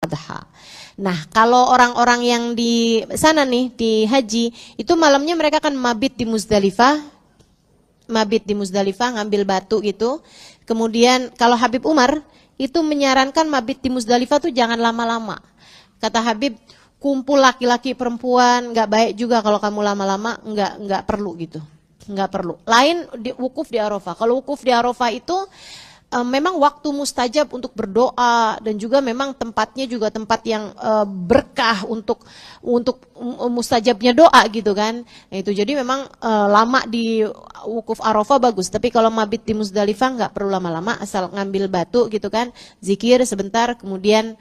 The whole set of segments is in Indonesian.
Adha. Nah, kalau orang-orang yang di sana nih, di haji, itu malamnya mereka akan mabit di Muzdalifah, ngambil batu gitu. Kemudian kalau Habib Umar itu menyarankan mabit di Muzdalifah tuh jangan lama-lama. Kata Habib, kumpul laki-laki perempuan, nggak baik juga kalau kamu lama-lama, nggak perlu gitu. Nggak perlu. Lain wukuf di Arafah. Kalau wukuf di Arafah itu memang waktu mustajab untuk berdoa dan juga memang tempatnya juga tempat yang berkah untuk mustajabnya doa gitu kan. Nah, itu jadi memang lama di wukuf Arafah bagus, tapi kalau mabit di Muzdalifah nggak perlu lama-lama, asal ngambil batu gitu kan, zikir sebentar kemudian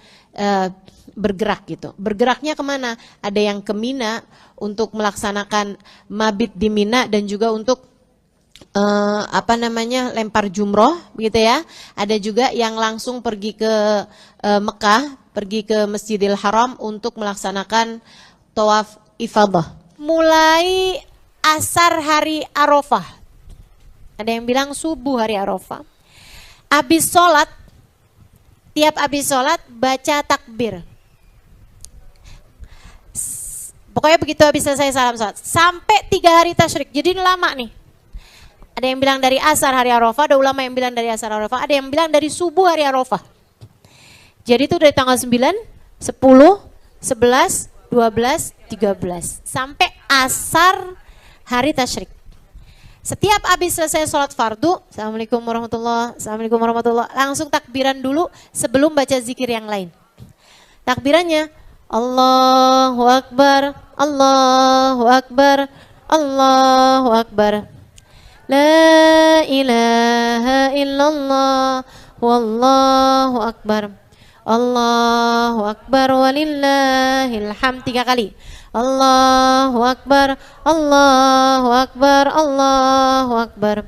bergerak gitu. Bergeraknya kemana? Ada yang ke Mina untuk melaksanakan mabit di Mina dan juga untuk lempar jumroh gitu ya. Ada juga yang langsung pergi ke Mekah, pergi ke Masjidil Haram untuk melaksanakan tawaf ifadah. Mulai asar hari Arafah. Ada yang bilang subuh hari Arafah. Habis sholat, tiap habis sholat baca takbir. Pokoknya begitu habis selesai salam sholat. Sampai 3 hari tasyrik. Jadi lama nih. Ada yang bilang dari asar hari Arafah, ada ulama yang bilang dari asar Arafah, ada yang bilang dari subuh hari Arafah. Jadi itu dari tanggal 9, 10, 11, 12, 13 sampai asar hari tasyrik. Setiap habis selesai sholat fardu, Assalamualaikum warahmatullahi, Assalamualaikum warahmatullahi, langsung takbiran dulu sebelum baca zikir yang lain. Takbirannya Allahu Akbar, Allahu Akbar, Allahu Akbar. La ilaha illallah wallahu akbar. Allahu akbar walillahil hamd 3 kali. Allahu akbar, Allahu akbar, Allahu akbar.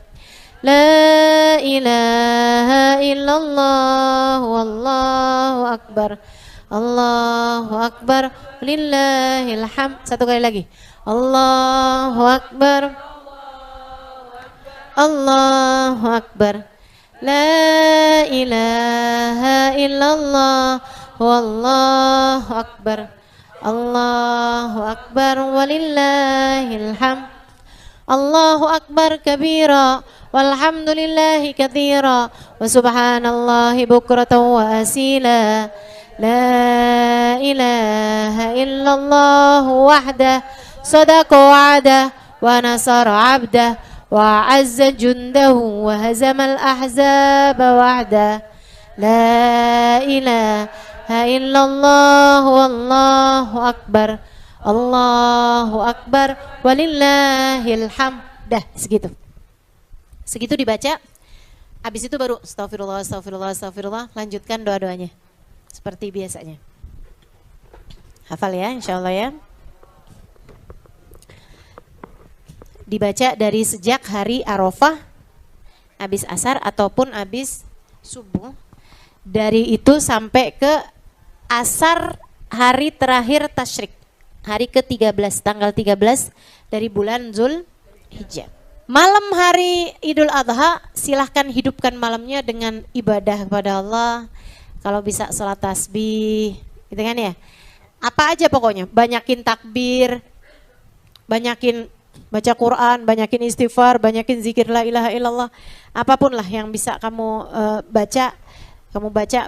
La ilaha illallah wallahu akbar. Allahu akbar walillahil hamd. 1 kali lagi. Allahu akbar, Allahu Akbar. La ilaha illallah wallahu akbar. Allahu akbar walillahil hamd. Allahu akbar kabira walhamdulillahi katsira wa subhanallahi bukratan wa asila. La ilaha illallah wahdah sadaqa wa'dah wa nasara 'abdah wa 'azza jundahu wa hazamal ahzaba wahda. La ilaha illallah wallahu akbar. Allahu akbar walillahil hamd. Dah segitu. Segitu dibaca. Habis itu baru astagfirullah, astagfirullah, astagfirullah, lanjutkan doa-doanya seperti biasanya. Hafal ya insyaallah ya. Dibaca dari sejak hari Arafah habis asar ataupun habis subuh, dari itu sampai ke asar hari terakhir tasyrik, hari ke-13, tanggal 13 dari bulan Zulhijjah. Malam hari Idul Adha silahkan hidupkan malamnya dengan ibadah kepada Allah. Kalau bisa sholat tasbih gitu kan ya, apa aja pokoknya, banyakin takbir, banyakin baca Quran, banyakin istighfar, banyakin zikir la ilaha illallah, apapun lah yang bisa kamu baca,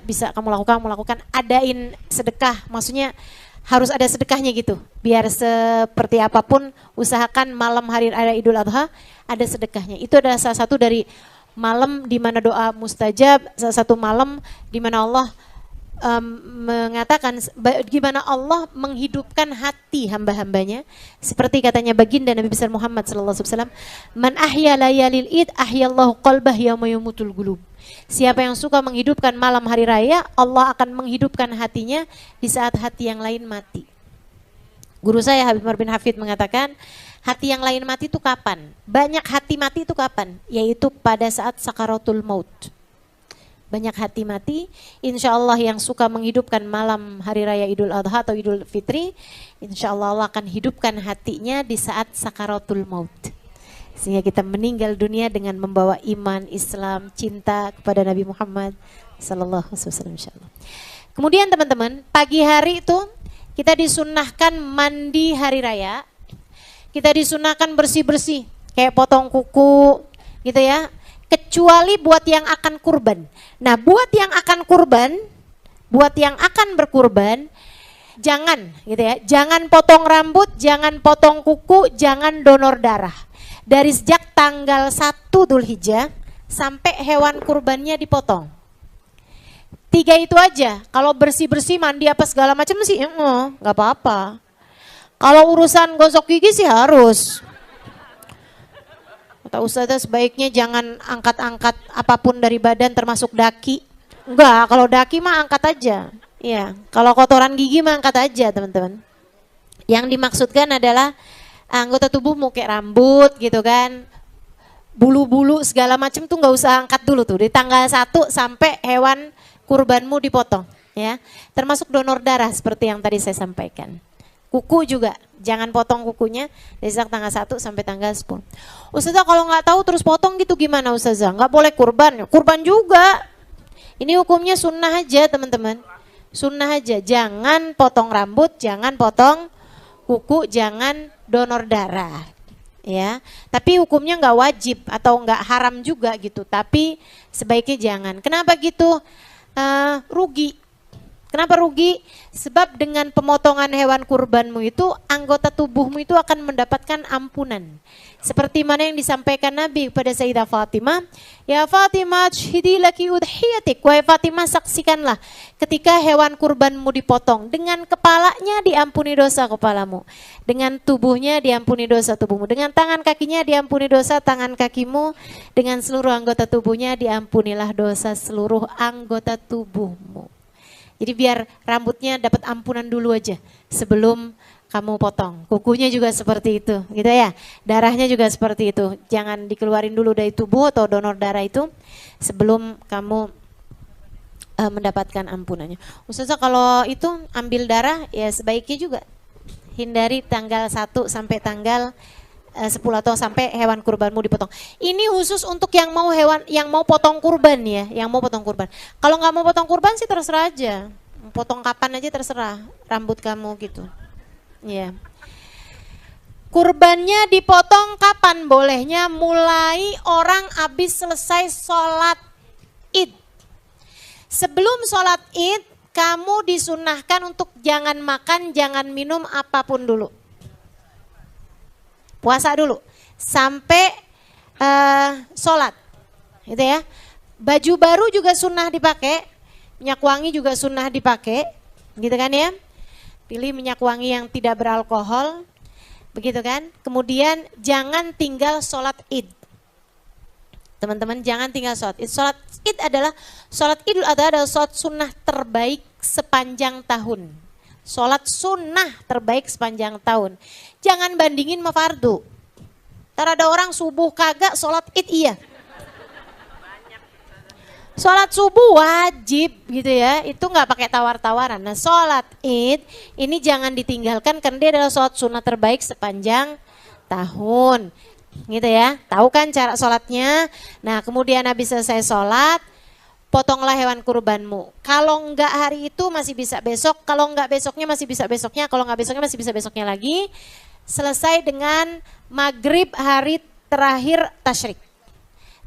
bisa kamu lakukan. Adain sedekah, maksudnya harus ada sedekahnya gitu, biar seperti apapun usahakan malam hari raya Idul Adha ada sedekahnya. Itu adalah salah satu dari malam di mana doa mustajab, salah satu malam di mana Allah mengatakan gimana Allah menghidupkan hati hamba-hambanya, seperti katanya baginda Nabi besar Muhammad sallallahu alaihi wasallam, man ahya layalil id ahyallahu qalbah yauma yamutul qulub. Siapa yang suka menghidupkan malam hari raya, Allah akan menghidupkan hatinya di saat hati yang lain mati. Guru saya Habib Umar bin Hafid mengatakan, hati yang lain mati itu kapan? Banyak hati mati itu kapan? Yaitu pada saat sakaratul maut. Banyak hati mati, insya Allah yang suka menghidupkan malam hari raya Idul Adha atau Idul Fitri, insya Allah Allah akan hidupkan hatinya di saat sakaratul maut. Sehingga kita meninggal dunia dengan membawa iman, Islam, cinta kepada Nabi Muhammad sallallahu alaihi wasallam, insya Allah. Kemudian teman-teman, pagi hari itu kita disunnahkan mandi hari raya. Kita disunnahkan bersih-bersih, kayak potong kuku gitu ya. Kecuali buat yang akan kurban. Nah, buat yang akan kurban, buat yang akan berkurban, jangan gitu ya. Jangan potong rambut, jangan potong kuku, jangan donor darah. Dari sejak tanggal 1 Dzulhijjah sampai hewan kurbannya dipotong. 3 itu aja. Kalau bersih-bersih mandi apa segala macam sih nggak apa-apa. Kalau urusan gosok gigi sih harus. Kata Ustazah sebaiknya jangan angkat-angkat apapun dari badan termasuk daki. Enggak, kalau daki mah angkat aja. Iya, kalau kotoran gigi mah angkat aja teman-teman. Yang dimaksudkan adalah anggota tubuhmu kayak rambut gitu kan. Bulu-bulu segala macam tuh nggak usah angkat dulu tuh. Di tanggal 1 sampai hewan kurbanmu dipotong. Ya, termasuk donor darah seperti yang tadi saya sampaikan. Kuku juga, jangan potong kukunya dari tanggal 1 sampai tanggal 10. Ustazah kalau nggak tahu terus potong gitu gimana Ustazah? Nggak boleh kurban, kurban juga. Ini hukumnya sunnah aja teman-teman. Sunnah aja, jangan potong rambut, jangan potong kuku, jangan donor darah. Ya, tapi hukumnya nggak wajib atau nggak haram juga gitu. Tapi sebaiknya jangan. Kenapa gitu? Rugi. Kenapa rugi? Sebab dengan pemotongan hewan kurbanmu itu anggota tubuhmu itu akan mendapatkan ampunan. Seperti mana yang disampaikan Nabi kepada Sayyidah Fatimah, ya Fatimah syhidi laki udhiyatik, wahai Fatimah saksikanlah ketika hewan kurbanmu dipotong, dengan kepalanya diampuni dosa kepalamu, dengan tubuhnya diampuni dosa tubuhmu, dengan tangan kakinya diampuni dosa tangan kakimu, dengan seluruh anggota tubuhnya diampunilah dosa seluruh anggota tubuhmu. Jadi biar rambutnya dapat ampunan dulu aja sebelum kamu potong. Kukunya juga seperti itu, gitu ya. Darahnya juga seperti itu. Jangan dikeluarin dulu dari tubuh atau donor darah itu sebelum kamu mendapatkan ampunannya. Ustazah kalau itu ambil darah ya sebaiknya juga hindari tanggal 1 sampai tanggal 10 atau sampai hewan kurbanmu dipotong. Ini khusus untuk yang mau potong kurban ya, yang mau potong kurban. Kalau nggak mau potong kurban sih terserah aja, potong kapan aja terserah rambut kamu gitu. Ya. Kurbannya dipotong kapan bolehnya? Mulai orang habis selesai sholat Id. Sebelum sholat Id, kamu disunahkan untuk jangan makan, jangan minum apapun dulu. Puasa dulu sampai sholat, gitu ya. Baju baru juga sunnah dipakai, minyak wangi juga sunnah dipakai, gitu kan ya. Pilih minyak wangi yang tidak beralkohol, begitu kan. Kemudian jangan tinggal sholat Id, teman-teman, jangan tinggal sholat Id. Sholat Id adalah sholat Idul Adha adalah sholat sunnah terbaik sepanjang tahun. Sholat sunnah terbaik sepanjang tahun. Jangan bandingin sama fardu. Ntar ada orang subuh kagak, sholat Id iya. Sholat subuh wajib gitu ya, itu nggak pakai tawar-tawaran. Nah sholat Id ini jangan ditinggalkan karena dia adalah sholat sunnah terbaik sepanjang tahun. Gitu ya, tahu kan cara sholatnya. Nah kemudian habis selesai sholat, potonglah hewan kurbanmu. Kalau enggak hari itu masih bisa besok, kalau enggak besoknya masih bisa besoknya, kalau enggak besoknya masih bisa besoknya lagi. Selesai dengan maghrib hari terakhir tasyrik.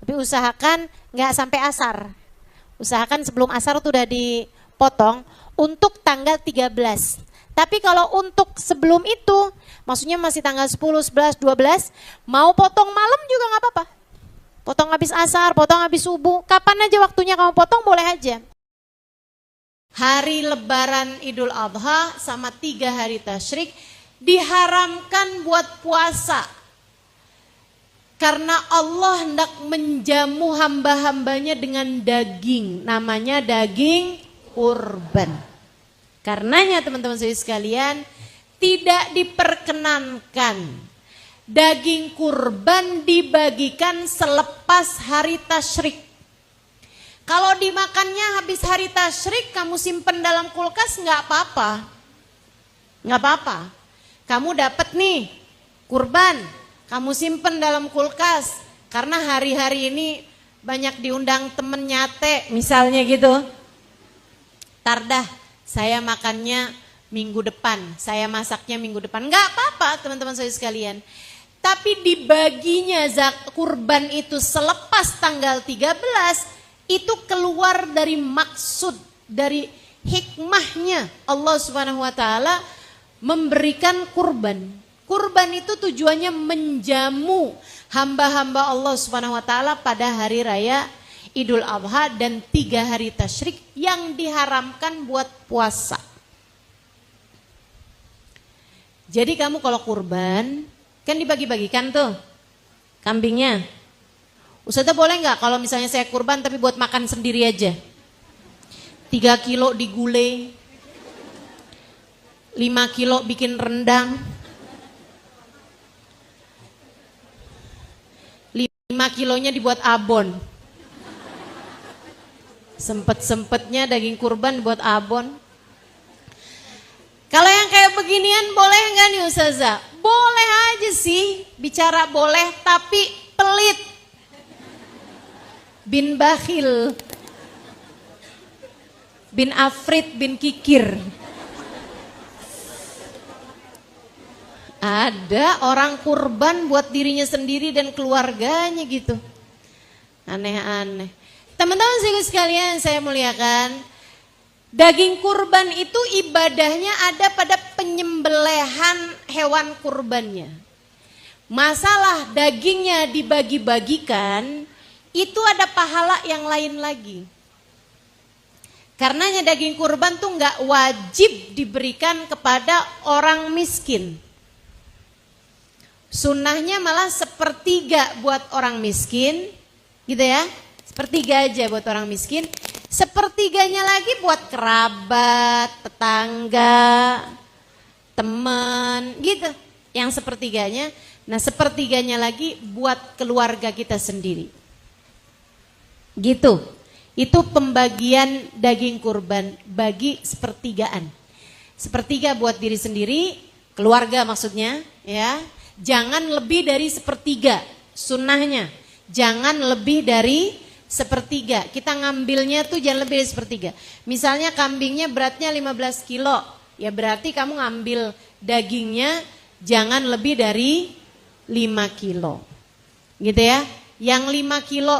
Tapi usahakan enggak sampai asar. Usahakan sebelum asar itu udah dipotong untuk tanggal 13. Tapi kalau untuk sebelum itu, maksudnya masih tanggal 10, 11, 12, mau potong malam juga enggak apa-apa. Potong habis asar, potong habis subuh, kapan aja waktunya kamu potong boleh aja. Hari lebaran Idul Adha sama 3 hari tasyrik diharamkan buat puasa. Karena Allah hendak menjamu hamba-hambanya dengan daging, namanya daging kurban. Karenanya teman-teman sekalian, tidak diperkenankan daging kurban dibagikan selepas hari tasyrik. Kalau dimakannya habis hari tasyrik, kamu simpen dalam kulkas nggak apa-apa. Nggak apa-apa. Kamu dapat nih kurban, kamu simpen dalam kulkas. Karena hari-hari ini banyak diundang temen nyate misalnya gitu. Tardah, saya makannya minggu depan, saya masaknya minggu depan. Enggak apa-apa teman-teman saya sekalian. Tapi dibaginya kurban itu selepas tanggal 13, itu keluar dari maksud, dari hikmahnya Allah Subhanahu wa taala memberikan kurban. Kurban itu tujuannya menjamu hamba-hamba Allah Subhanahu wa taala pada hari raya Idul Adha dan 3 hari tasyrik yang diharamkan buat puasa. Jadi kamu kalau kurban kan dibagi-bagikan tuh kambingnya. Ustazah boleh nggak kalau misalnya saya kurban tapi buat makan sendiri aja? 3 kilo digulai, 5 kilo bikin rendang, 5 kilonya dibuat abon. Sempet-sempetnya daging kurban buat abon. Kalau yang kayak beginian boleh nggak nih Ustazah? Boleh aja sih, bicara boleh tapi pelit. Bin bakhil, bin afrit, bin kikir. Ada orang kurban buat dirinya sendiri dan keluarganya gitu. Aneh-aneh. Teman-teman sekalian saya muliakan, daging kurban itu ibadahnya ada pada penyembelihan hewan kurbannya. Masalah dagingnya dibagi-bagikan, itu ada pahala yang lain lagi. Karenanya daging kurban tuh nggak wajib diberikan kepada orang miskin. Sunnahnya malah sepertiga buat orang miskin, gitu ya. Sepertiga aja buat orang miskin, sepertiganya lagi buat kerabat, tetangga, teman, gitu. Yang sepertiganya, nah sepertiganya lagi buat keluarga kita sendiri. Gitu. Itu pembagian daging kurban, bagi sepertigaan. Sepertiga buat diri sendiri, keluarga maksudnya, ya. Jangan lebih dari sepertiga, sunnahnya. Jangan lebih dari sepertiga. Kita ngambilnya tuh jangan lebih dari sepertiga. Misalnya kambingnya beratnya 15 kilo, ya berarti kamu ngambil dagingnya jangan lebih dari 5 kilo. Gitu ya. Yang 5 kilo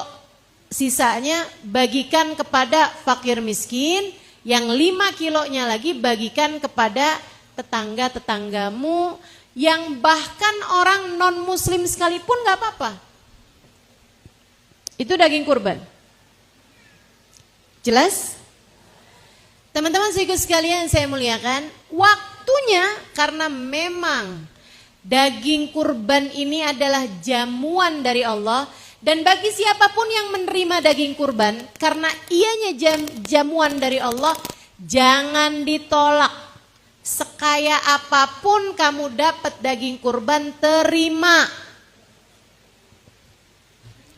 sisanya bagikan kepada fakir miskin, yang 5 kilonya lagi bagikan kepada tetangga-tetanggamu, yang bahkan orang non muslim sekalipun gak apa-apa. Itu daging kurban. Jelas? Teman-teman sekalian saya muliakan, waktunya karena memang daging kurban ini adalah jamuan dari Allah. Dan bagi siapapun yang menerima daging kurban, karena ianya jamuan dari Allah, jangan ditolak. Sekaya apapun kamu dapat daging kurban, terima.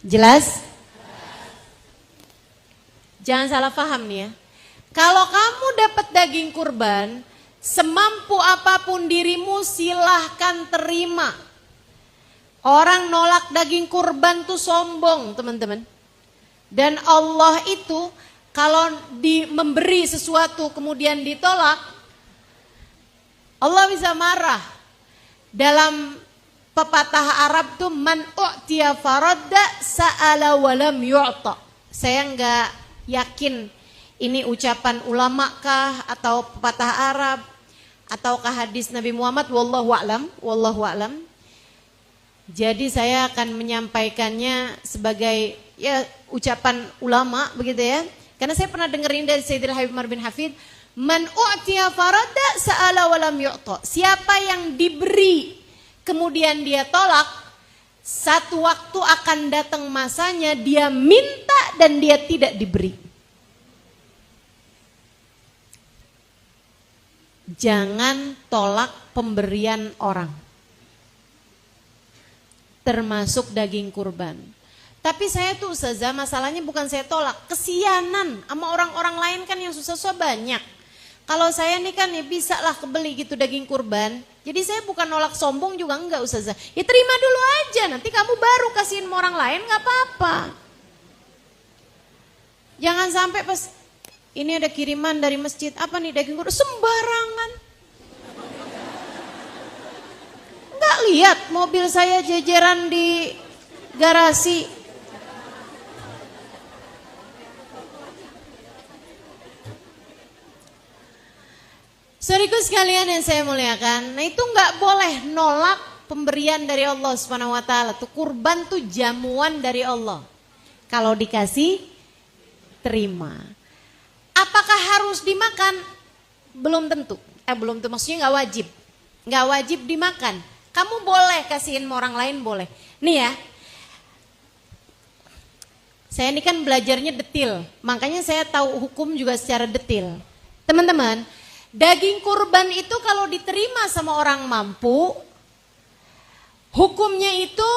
Jelas? Jangan salah paham nih ya. Kalau kamu dapat daging kurban, semampu apapun dirimu silahkan terima. Orang nolak daging kurban tuh sombong teman-teman. Dan Allah itu kalau memberi sesuatu kemudian ditolak, Allah bisa marah. Dalam pepatah Arab tuh man u'tiya faradda sa'ala walam yu'ta. Saya enggak yakin ini ucapan ulama kah atau pepatah Arab ataukah hadis Nabi Muhammad, wallahu a'lam. Jadi saya akan menyampaikannya sebagai ya ucapan ulama begitu ya. Karena saya pernah dengerin dari Sayyidil Habib Umar bin Hafid, man u'tiya farada sa'ala walam yu'ta. Siapa yang diberi kemudian dia tolak, satu waktu akan datang masanya dia minta dan dia tidak diberi. Jangan tolak pemberian orang. Termasuk daging kurban. Tapi saya tuh Ustazah, masalahnya bukan saya tolak, kesianan sama orang-orang lain kan yang susah-susah banyak. Kalau saya nih kan ya bisa lah kebeli gitu daging kurban. Jadi saya bukan nolak, sombong juga enggak Ustazah. Ya terima dulu aja, nanti kamu baru kasihin sama orang lain, gak apa-apa. Jangan sampai pas ini ada kiriman dari masjid, apa nih daging kurban? Sembarangan. Nggak lihat mobil saya jejeran di garasi. Saudaraku sekalian yang saya muliakan, nah itu nggak boleh nolak pemberian dari Allah Subhanahu wa taala. Tuh kurban tuh jamuan dari Allah. Kalau dikasih, terima. Apakah harus dimakan? Belum tentu. Belum tentu, maksudnya nggak wajib. Nggak wajib dimakan. Kamu boleh kasihin orang lain, boleh. Nih ya, saya ini kan belajarnya detil, makanya saya tahu hukum juga secara detil. Teman-teman, daging kurban itu kalau diterima sama orang mampu, hukumnya itu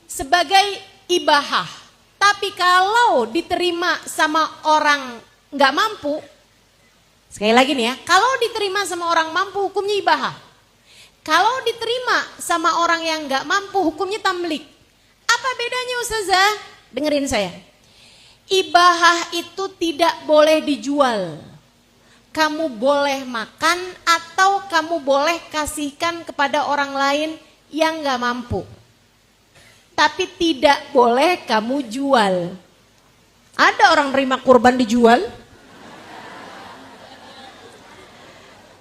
sebagai ibahah. Tapi kalau diterima sama orang nggak mampu, sekali lagi nih ya, kalau diterima sama orang mampu hukumnya ibahah. Kalau diterima sama orang yang nggak mampu hukumnya tamlik. Apa bedanya Ustazah? Dengerin saya. Ibahah itu tidak boleh dijual. Kamu boleh makan atau kamu boleh kasihkan kepada orang lain yang nggak mampu. Tapi tidak boleh kamu jual. Ada orang terima kurban dijual?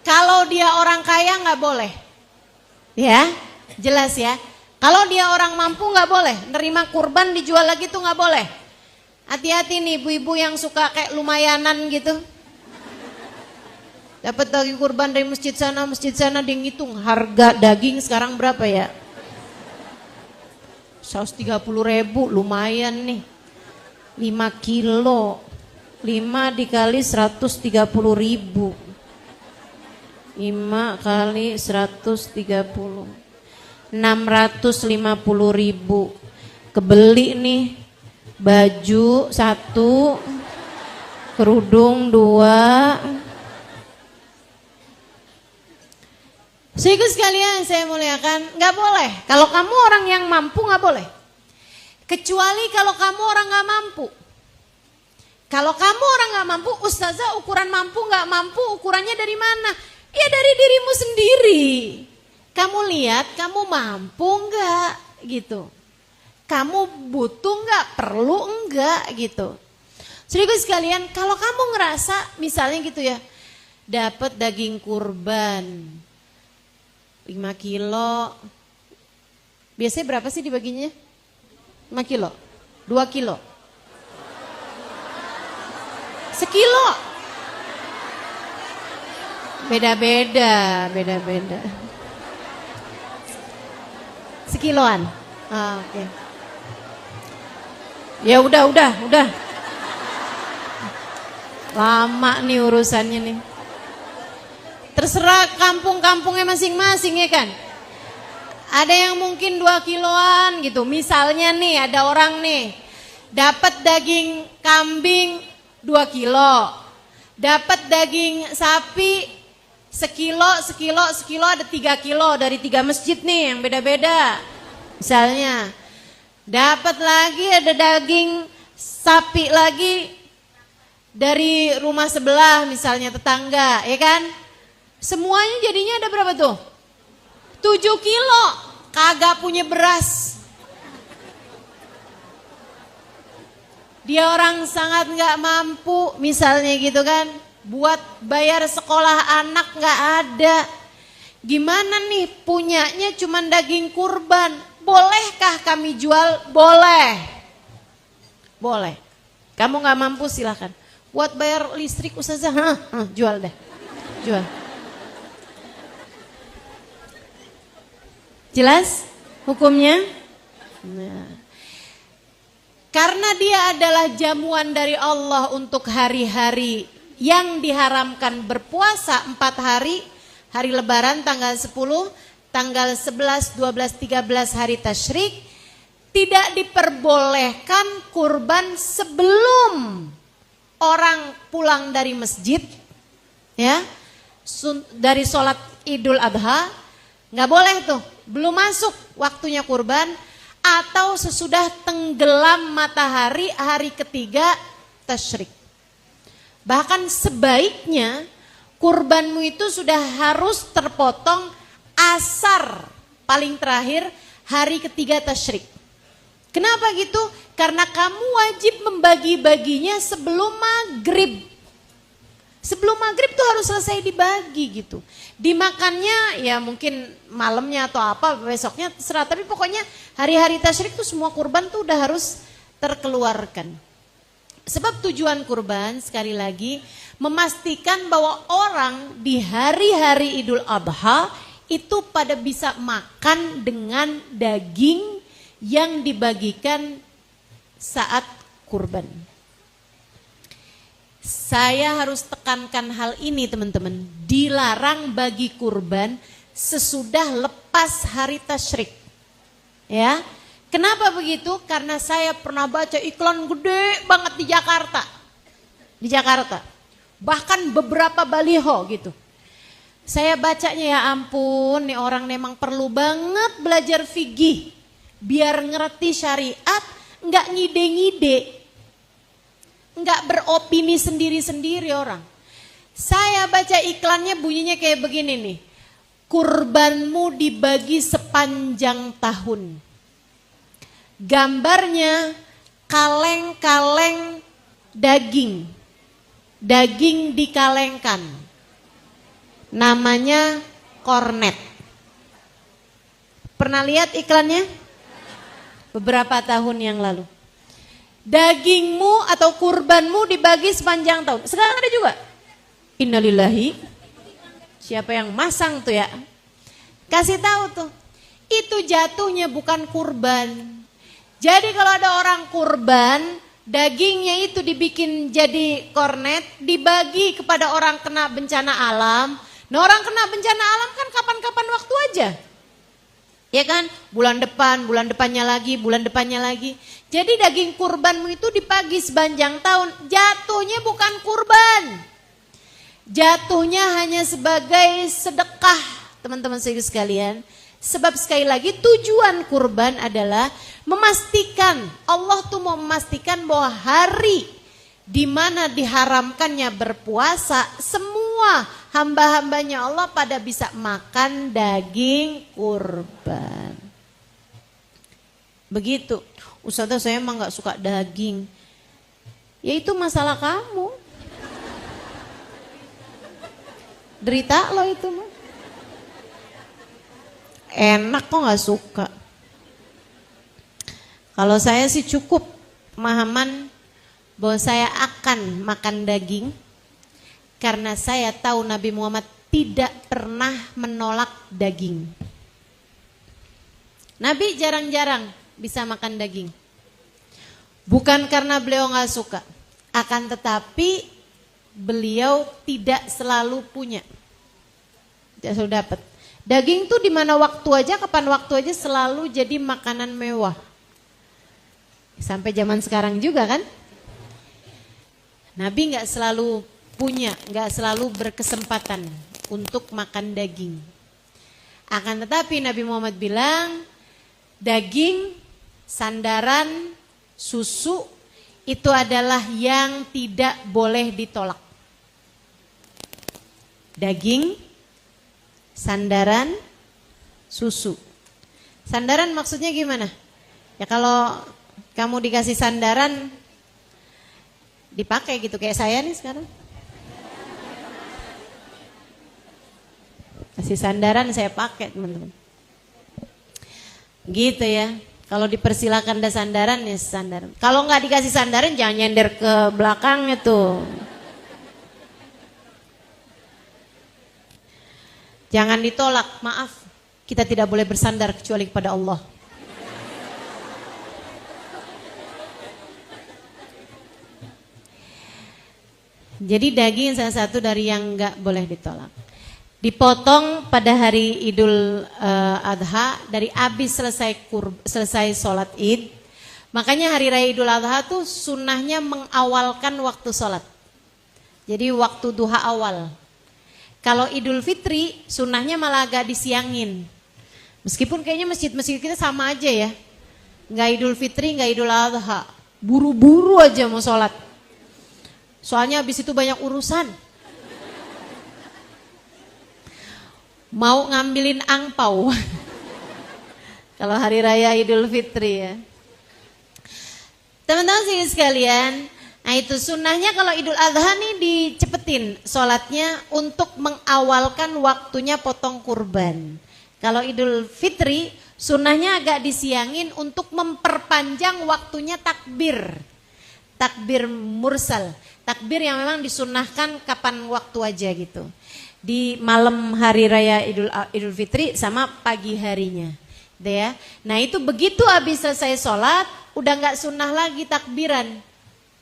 Kalau dia orang kaya nggak boleh. Ya, jelas ya. Kalau dia orang mampu nggak boleh. Nerima kurban dijual lagi tuh nggak boleh. Hati-hati nih ibu-ibu yang suka kayak lumayanan gitu. Dapat daging kurban dari masjid sana dia ngitung harga daging sekarang berapa ya? 130.000, lumayan nih. 5 kilo. 5 dikali 130.000. 5 kali 130. 650.000. Kebeli nih baju 1, kerudung 2. Saudaraku sekalian saya muliakan, nggak boleh. Kalau kamu orang yang mampu nggak boleh. Kecuali kalau kamu orang nggak mampu. Kalau kamu orang nggak mampu, Ustazah ukuran mampu nggak mampu ukurannya dari mana? Ya dari dirimu sendiri. Kamu lihat kamu mampu nggak gitu. Kamu butuh nggak, perlu nggak gitu. Saudaraku sekalian, kalau kamu ngerasa misalnya gitu ya, dapat daging kurban 5 kilo. Biasanya berapa sih dibaginya? 5 kilo? 2 kilo? Sekilo? Beda-beda. Sekiloan? Oke. Ya udah. Lama nih urusannya nih. Terserah kampung-kampungnya masing-masing ya kan. Ada yang mungkin 2 kiloan gitu. Misalnya nih ada orang nih dapat daging kambing 2 kilo. Dapat daging sapi sekilo ada 3 kilo dari 3 masjid nih yang beda-beda. Misalnya dapat lagi ada daging sapi lagi dari rumah sebelah misalnya tetangga ya kan. Semuanya jadinya ada berapa tuh? 7 kilo. Kagak punya beras. Dia orang sangat gak mampu misalnya gitu kan. Buat bayar sekolah anak gak ada. Gimana nih punyanya cuman daging kurban. Bolehkah kami jual? Boleh. Boleh. Kamu gak mampu silahkan. Buat bayar listrik Ustazah, jual deh. Jual. Jelas hukumnya? Nah. Karena dia adalah jamuan dari Allah untuk hari-hari yang diharamkan berpuasa 4 hari. Hari lebaran tanggal 10, tanggal 11, 12, 13 hari tasyrik. Tidak diperbolehkan kurban sebelum orang pulang dari masjid. Ya, dari sholat Idul Adha. Nggak boleh tuh, belum masuk waktunya kurban atau sesudah tenggelam matahari hari ketiga tasyrik. Bahkan sebaiknya kurbanmu itu sudah harus terpotong asar paling terakhir hari ketiga tasyrik. Kenapa gitu? Karena kamu wajib membagi-baginya sebelum maghrib. Sebelum maghrib tuh harus selesai dibagi gitu. Dimakannya ya mungkin malamnya atau apa besoknya terserah. Tapi pokoknya hari-hari tasyrik tuh semua kurban tuh udah harus terkeluarkan. Sebab tujuan kurban sekali lagi memastikan bahwa orang di hari-hari Idul Adha itu pada bisa makan dengan daging yang dibagikan saat kurban. Saya harus tekankan hal ini teman-teman. Dilarang bagi kurban sesudah lepas hari tasyrik. Ya. Kenapa begitu? Karena saya pernah baca iklan gede banget di Jakarta. Di Jakarta. Bahkan beberapa baliho gitu. Saya bacanya ya ampun, nih orang memang perlu banget belajar fikih. Biar ngerti syariat, enggak ngide-ngide. Enggak beropini sendiri-sendiri orang. Saya baca iklannya bunyinya kayak begini nih. Kurbanmu dibagi sepanjang tahun. Gambarnya kaleng-kaleng daging. Daging dikalengkan. Namanya kornet. Pernah lihat iklannya? Beberapa tahun yang lalu. Dagingmu atau kurbanmu dibagi sepanjang tahun. Sekarang ada juga. Innalillahi. Siapa yang masang tuh ya? Kasih tahu tuh. Itu jatuhnya bukan kurban. Jadi kalau ada orang kurban, dagingnya itu dibikin jadi kornet, dibagi kepada orang kena bencana alam. Nah orang kena bencana alam kan kapan-kapan waktu aja. Ya kan? Bulan depannya lagi, bulan depannya lagi. Jadi daging kurbanmu itu dibagi sepanjang tahun. Jatuhnya bukan kurban. Jatuhnya hanya sebagai sedekah, teman-teman sekalian. Sebab sekali lagi tujuan kurban adalah memastikan, Allah tuh mau memastikan bahwa hari di mana diharamkannya berpuasa, semua hamba-hambanya Allah pada bisa makan daging kurban. Begitu. Ustazah saya emang gak suka daging. Ya itu masalah kamu. Derita lo itu mah. Enak kok gak suka. Kalau saya sih cukup pemahaman bahwa saya akan makan daging. Karena saya tahu Nabi Muhammad tidak pernah menolak daging. Nabi jarang-jarang bisa makan daging. Bukan karena beliau gak suka. Akan tetapi beliau tidak selalu punya. Tidak selalu dapat. Daging tuh di mana waktu aja, kapan waktu aja selalu jadi makanan mewah. Sampai zaman sekarang juga kan. Nabi gak selalu punya, gak selalu berkesempatan untuk makan daging. Akan tetapi Nabi Muhammad bilang, daging, sandaran, susu itu adalah yang tidak boleh ditolak. Daging, sandaran, susu. Sandaran maksudnya gimana? Ya kalau kamu dikasih sandaran, dipakai gitu kayak saya nih sekarang. Kasih sandaran saya pakai teman-teman. Gitu ya. Kalau dipersilakan ada sandaran ya sandaran. Kalau nggak dikasih sandaran jangan nyender ke belakangnya tuh. Jangan ditolak, maaf. Kita tidak boleh bersandar kecuali kepada Allah. Jadi daging salah satu dari yang nggak boleh ditolak. Dipotong pada hari Idul Adha dari habis selesai sholat Id. Makanya hari raya Idul Adha tuh sunnahnya mengawalkan waktu sholat. Jadi waktu duha awal. Kalau Idul Fitri sunnahnya malah agak disiangin. Meskipun kayaknya masjid-masjid kita sama aja ya. Nggak Idul Fitri, nggak Idul Adha. Buru-buru aja mau sholat. Soalnya habis itu banyak urusan. Mau ngambilin angpau. Kalau hari raya Idul Fitri ya. Teman-teman sih sekalian, nah itu sunnahnya kalau Idul Adha nih dicepetin sholatnya untuk mengawalkan waktunya potong kurban. Kalau Idul Fitri sunnahnya agak disiangin untuk memperpanjang waktunya takbir. Takbir mursal, takbir yang memang disunnahkan kapan waktu aja gitu. Di malam hari raya Idul Fitri sama pagi harinya. Gitu ya. Nah itu begitu habis selesai sholat, udah gak sunnah lagi takbiran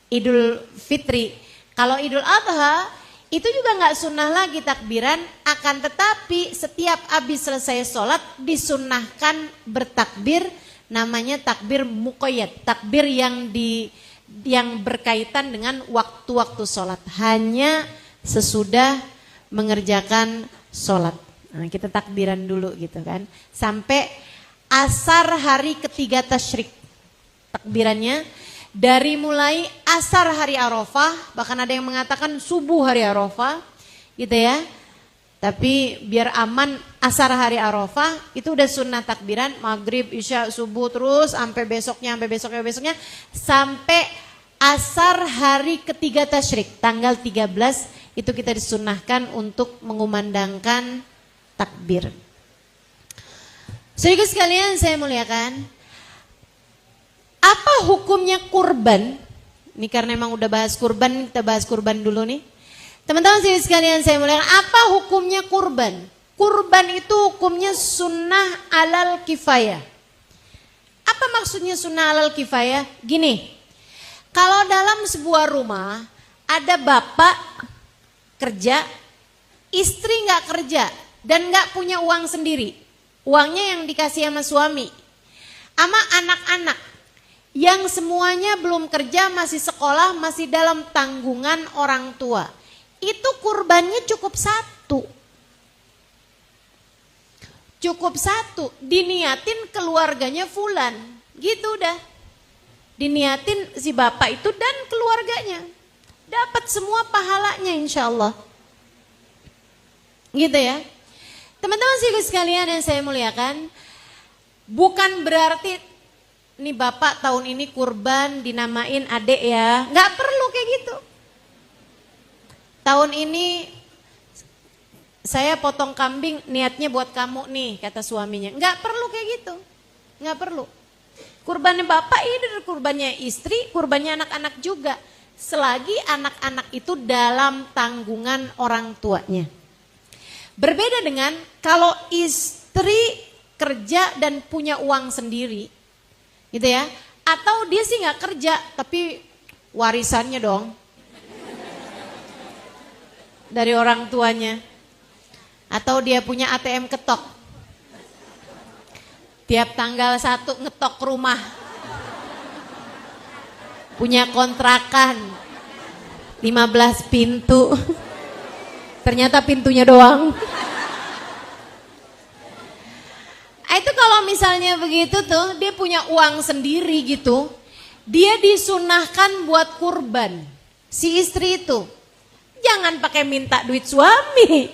Idul Fitri. Kalau Idul Adha itu juga gak sunnah lagi takbiran, akan tetapi setiap habis selesai sholat disunnahkan bertakbir, namanya takbir muqayyad, takbir yang berkaitan dengan waktu-waktu sholat, hanya sesudah mengerjakan sholat. Nah, kita takbiran dulu gitu kan, sampai asar hari ketiga tasyrik. Takbirannya dari mulai asar hari Arafah, bahkan ada yang mengatakan subuh hari Arafah gitu ya. Tapi biar aman, asar hari Arafah itu udah sunnah takbiran, maghrib, isya, subuh terus sampai besoknya, sampai asar hari ketiga tasyrik, tanggal 13 itu kita disunnahkan untuk mengumandangkan takbir. Saudara sekalian saya muliakan, apa hukumnya kurban? Ini karena memang udah bahas kurban, kita bahas kurban dulu nih. Teman-teman sekalian saya muliakan, apa hukumnya kurban? Kurban itu hukumnya sunnah alal kifayah. Apa maksudnya sunnah alal kifayah? Gini, kalau dalam sebuah rumah ada bapak kerja, istri nggak kerja dan nggak punya uang sendiri. Uangnya yang dikasih sama suami, sama anak-anak yang semuanya belum kerja, masih sekolah, masih dalam tanggungan orang tua. Itu kurbannya cukup satu. Cukup satu, diniatin keluarganya fulan. Gitu udah. Diniatin si bapak itu dan keluarganya. Dapat semua pahalanya insya Allah. Gitu ya. Teman-teman sekalian yang saya muliakan, bukan berarti nih bapak tahun ini kurban dinamain adek ya, nggak perlu kayak gitu. Tahun ini saya potong kambing niatnya buat kamu nih, kata suaminya, nggak perlu kayak gitu, nggak perlu. Kurbannya bapak ini, kurbannya istri, kurbannya anak-anak juga, selagi anak-anak itu dalam tanggungan orang tuanya. Berbeda dengan kalau istri kerja dan punya uang sendiri, gitu ya. Atau dia sih nggak kerja, tapi warisannya dong dari orang tuanya. Atau dia punya ATM ketok, tiap tanggal 1 ngetok rumah, punya kontrakan 15 pintu. Ternyata pintunya doang. Itu kalau misalnya begitu tuh, dia punya uang sendiri gitu, dia disunahkan buat kurban. Si istri itu jangan pakai minta duit suami,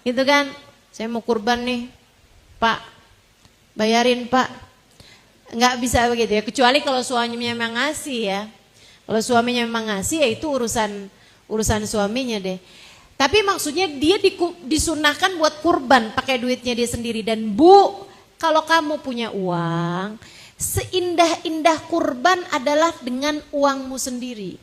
gitu kan? Saya mau kurban nih, Pak, bayarin Pak. Nggak bisa begitu ya, kecuali kalau suaminya memang ngasih ya. Kalau suaminya memang ngasih ya itu urusan suaminya deh. Tapi maksudnya dia disunahkan buat kurban pakai duitnya dia sendiri. Dan Bu, kalau kamu punya uang, seindah-indah kurban adalah dengan uangmu sendiri.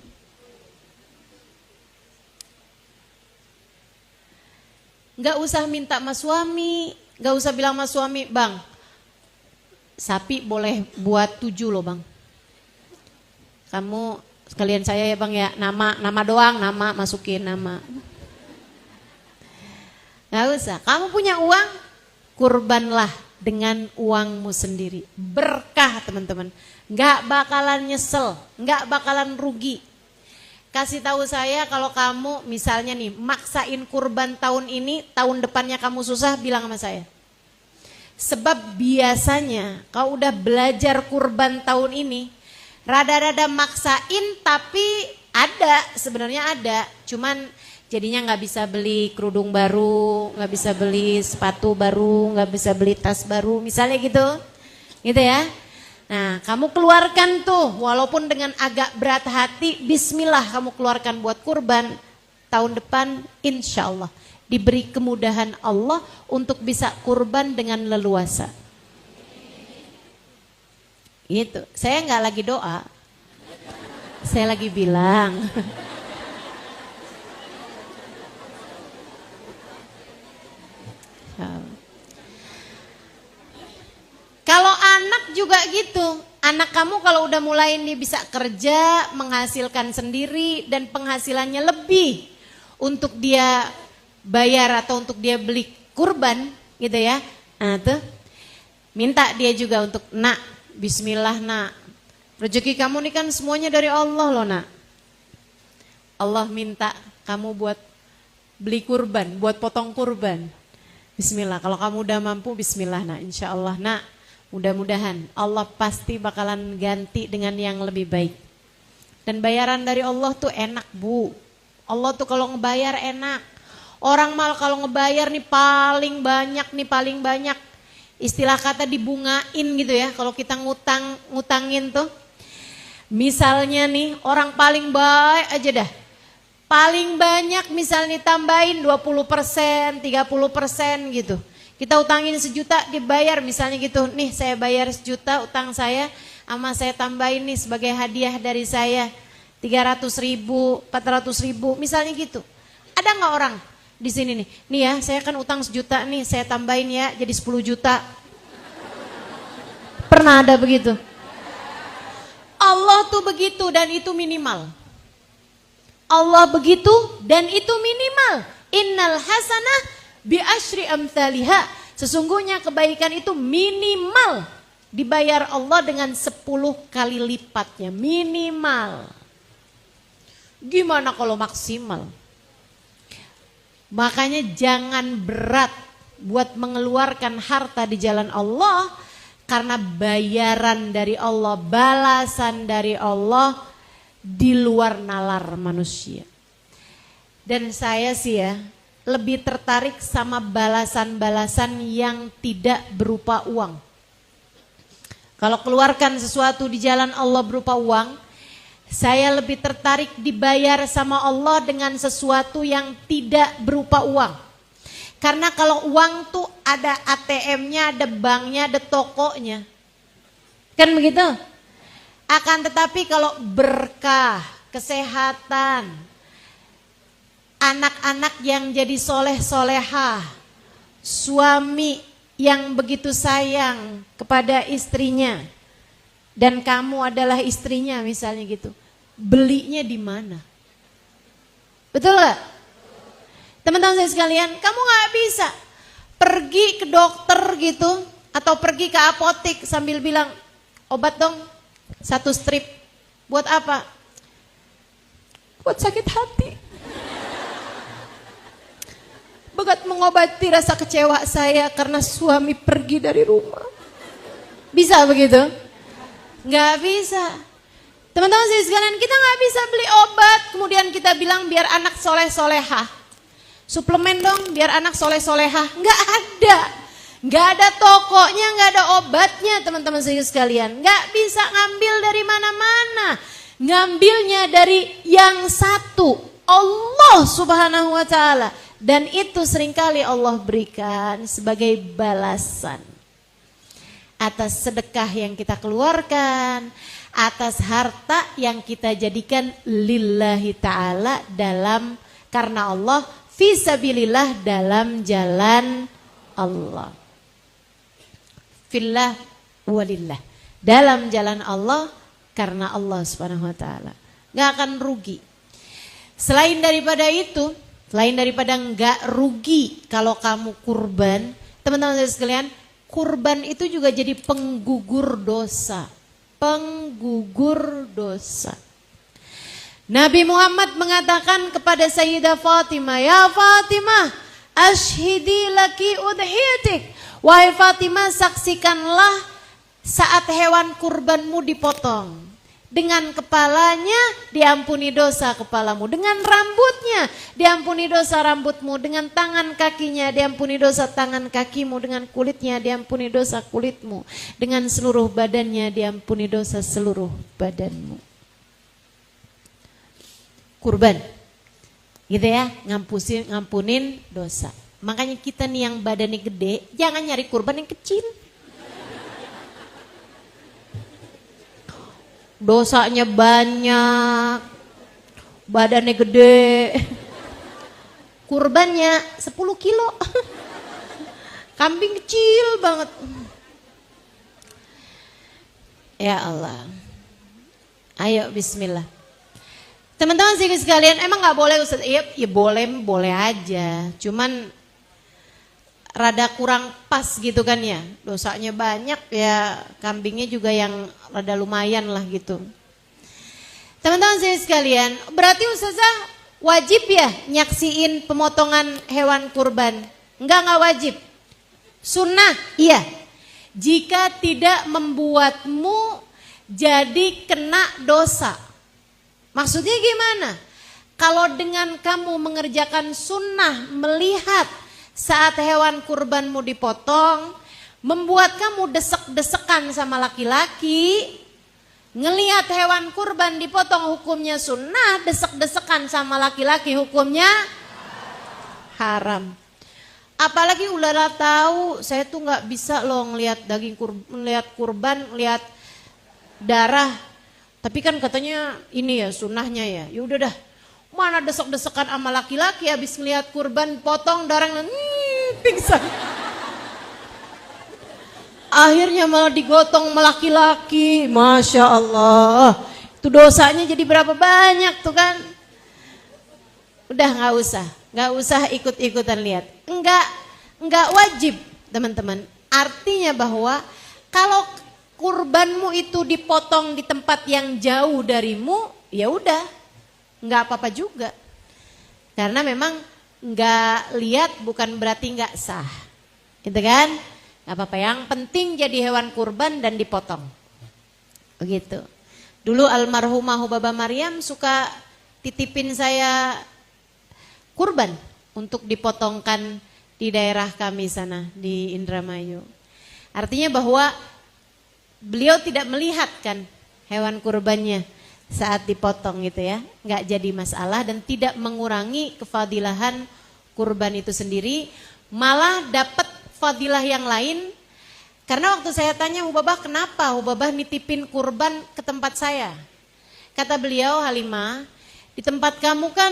Gak usah minta sama suami, gak usah bilang sama suami, Bang, sapi boleh buat 7 loh Bang. Kamu sekalian saya ya Bang ya, nama doang, nama masukin nama. Gak usah, kamu punya uang, kurbanlah dengan uangmu sendiri. Berkah teman-teman, gak bakalan nyesel, gak bakalan rugi. Kasih tahu saya kalau kamu misalnya nih maksain kurban tahun ini, tahun depannya kamu susah, bilang sama saya. Sebab biasanya kalau udah belajar kurban tahun ini, rada-rada maksain tapi Ada, sebenarnya ada, cuman jadinya nggak bisa beli kerudung baru, nggak bisa beli sepatu baru, nggak bisa beli tas baru, misalnya gitu ya. Nah, kamu keluarkan tuh, walaupun dengan agak berat hati, bismillah kamu keluarkan buat kurban. Tahun depan insya Allah diberi kemudahan Allah untuk bisa kurban dengan leluasa. Gitu, saya nggak lagi doa. Saya lagi bilang. Kalau anak juga gitu. Anak kamu kalau udah mulai nih bisa kerja, menghasilkan sendiri dan penghasilannya lebih untuk dia bayar atau untuk dia beli kurban gitu ya. Nah tuh minta dia juga untuk nak, bismillah nak. Rezeki kamu nih kan semuanya dari Allah loh nak. Allah minta kamu buat beli kurban, buat potong kurban. Bismillah, kalau kamu udah mampu bismillah nak, insya Allah nak. Mudah-mudahan Allah pasti bakalan ganti dengan yang lebih baik. Dan bayaran dari Allah tuh enak bu. Allah tuh kalau ngebayar enak. Orang mal kalau ngebayar nih paling banyak. Istilah kata dibungain gitu ya, kalau kita ngutangin tuh. Misalnya nih orang paling baik aja dah. Paling banyak misalnya tambahin 20%, 30% gitu. Kita utangin 1 juta dibayar misalnya gitu. Nih saya bayar 1 juta utang saya, sama saya tambahin nih sebagai hadiah dari saya 300.000, 400.000 misalnya gitu. Ada nggak orang di sini nih? Nih ya saya kan utang 1 juta nih, saya tambahin ya jadi 10 juta. Pernah ada begitu? Allah tuh begitu dan itu minimal. Allah begitu dan itu minimal. Innal hasanah bi asyri amthaliha. Sesungguhnya kebaikan itu minimal dibayar Allah dengan 10 kali lipatnya. Minimal. Gimana kalau maksimal? Makanya jangan berat buat mengeluarkan harta di jalan Allah. Karena bayaran dari Allah, balasan dari Allah di luar nalar manusia. Dan saya sih ya lebih tertarik sama balasan-balasan yang tidak berupa uang. Kalau keluarkan sesuatu di jalan Allah berupa uang, saya lebih tertarik dibayar sama Allah dengan sesuatu yang tidak berupa uang. Karena kalau uang tuh ada ATM-nya, ada banknya, ada tokonya. Kan begitu? Akan tetapi kalau berkah, kesehatan, anak-anak yang jadi soleh-solehah, suami yang begitu sayang kepada istrinya, dan kamu adalah istrinya misalnya gitu, belinya di mana? Betul gak? Teman-teman saya sekalian, kamu gak bisa pergi ke dokter gitu, atau pergi ke apotik sambil bilang, obat dong 1 strip. Buat apa? Buat sakit hati. Begat mengobati rasa kecewa saya karena suami pergi dari rumah. Bisa begitu? Gak bisa. Teman-teman saya sekalian, kita gak bisa beli obat kemudian kita bilang biar anak soleh-solehah. Suplemen dong biar anak soleh-solehah. Nggak ada. Nggak ada tokonya, nggak ada obatnya teman-teman sekalian. Nggak bisa ngambil dari mana-mana. Ngambilnya dari yang satu. Allah subhanahu wa ta'ala. Dan itu seringkali Allah berikan sebagai balasan. Atas sedekah yang kita keluarkan. Atas harta yang kita jadikan lillahi ta'ala dalam karena Allah. Fisabilillah dalam jalan Allah. Fillah walillah. Dalam jalan Allah karena Allah subhanahu wa ta'ala. Gak akan rugi. Selain daripada itu, selain daripada gak rugi kalau kamu kurban. Teman-teman sekalian, kurban itu juga jadi penggugur dosa. Penggugur dosa. Nabi Muhammad mengatakan kepada Sayyidah Fatimah, ya Fatimah, ashhidi laki udhiyatik. Wahai Fatimah, saksikanlah saat hewan kurbanmu dipotong. Dengan kepalanya diampuni dosa kepalamu, dengan rambutnya diampuni dosa rambutmu, dengan tangan kakinya diampuni dosa tangan kakimu, dengan kulitnya diampuni dosa kulitmu, dengan seluruh badannya diampuni dosa seluruh badanmu. Kurban, gitu ya, ngampunin dosa. Makanya kita nih yang badannya gede, jangan nyari kurban yang kecil. Dosanya banyak, badannya gede, kurbannya 10 kilo, kambing kecil banget. Ya Allah, ayo bismillah. Teman-teman sekalian, emang gak boleh Ustaz? Ya boleh aja, cuman rada kurang pas gitu kan ya, dosanya banyak ya, kambingnya juga yang rada lumayan lah gitu. Teman-teman sekalian, berarti Ustazah wajib ya nyaksiin pemotongan hewan kurban? Enggak wajib. Sunnah, iya. Jika tidak membuatmu jadi kena dosa. Maksudnya gimana? Kalau dengan kamu mengerjakan sunnah, melihat saat hewan kurbanmu dipotong, membuat kamu desek-desekan sama laki-laki, ngelihat hewan kurban dipotong hukumnya sunnah, desek-desekan sama laki-laki hukumnya haram. Apalagi ulala tahu, saya tuh nggak bisa loh ngelihat kurban, ngelihat darah. Tapi kan katanya ini ya sunnahnya ya. Ya udah dah. Mana desek-desekan sama laki-laki habis ngelihat kurban potong darah pingsan. Akhirnya malah digotong sama laki-laki. Masya Allah. Itu dosanya jadi berapa banyak tuh kan. Udah gak usah ikut-ikutan lihat. Enggak wajib teman-teman. Artinya bahwa kalau kurbanmu itu dipotong di tempat yang jauh darimu, ya udah. Nggak apa-apa juga, karena memang nggak lihat bukan berarti nggak sah, gitu kan? Nggak apa-apa, yang penting jadi hewan kurban dan dipotong, begitu. Dulu almarhumah Hubabah Maryam suka titipin saya kurban untuk dipotongkan di daerah kami sana di Indramayu. Artinya bahwa beliau tidak melihat kan hewan kurbannya saat dipotong gitu ya, nggak jadi masalah dan tidak mengurangi kefadilahan kurban itu sendiri, malah dapat fadilah yang lain. Karena waktu saya tanya Hubabah, kenapa Hubabah nitipin kurban ke tempat saya? Kata beliau, Halimah, di tempat kamu kan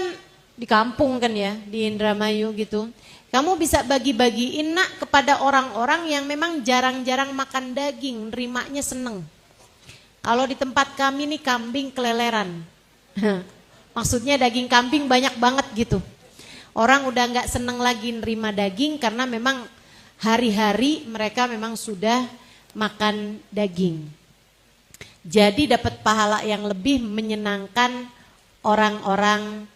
di kampung kan ya, di Indramayu gitu, kamu bisa bagi-bagiin nak kepada orang-orang yang memang jarang-jarang makan daging, nerimanya seneng. Kalau di tempat kami nih kambing keleleran. Maksudnya daging kambing banyak banget gitu. Orang udah gak seneng lagi nerima daging karena memang hari-hari mereka memang sudah makan daging. Jadi dapat pahala yang lebih menyenangkan orang-orang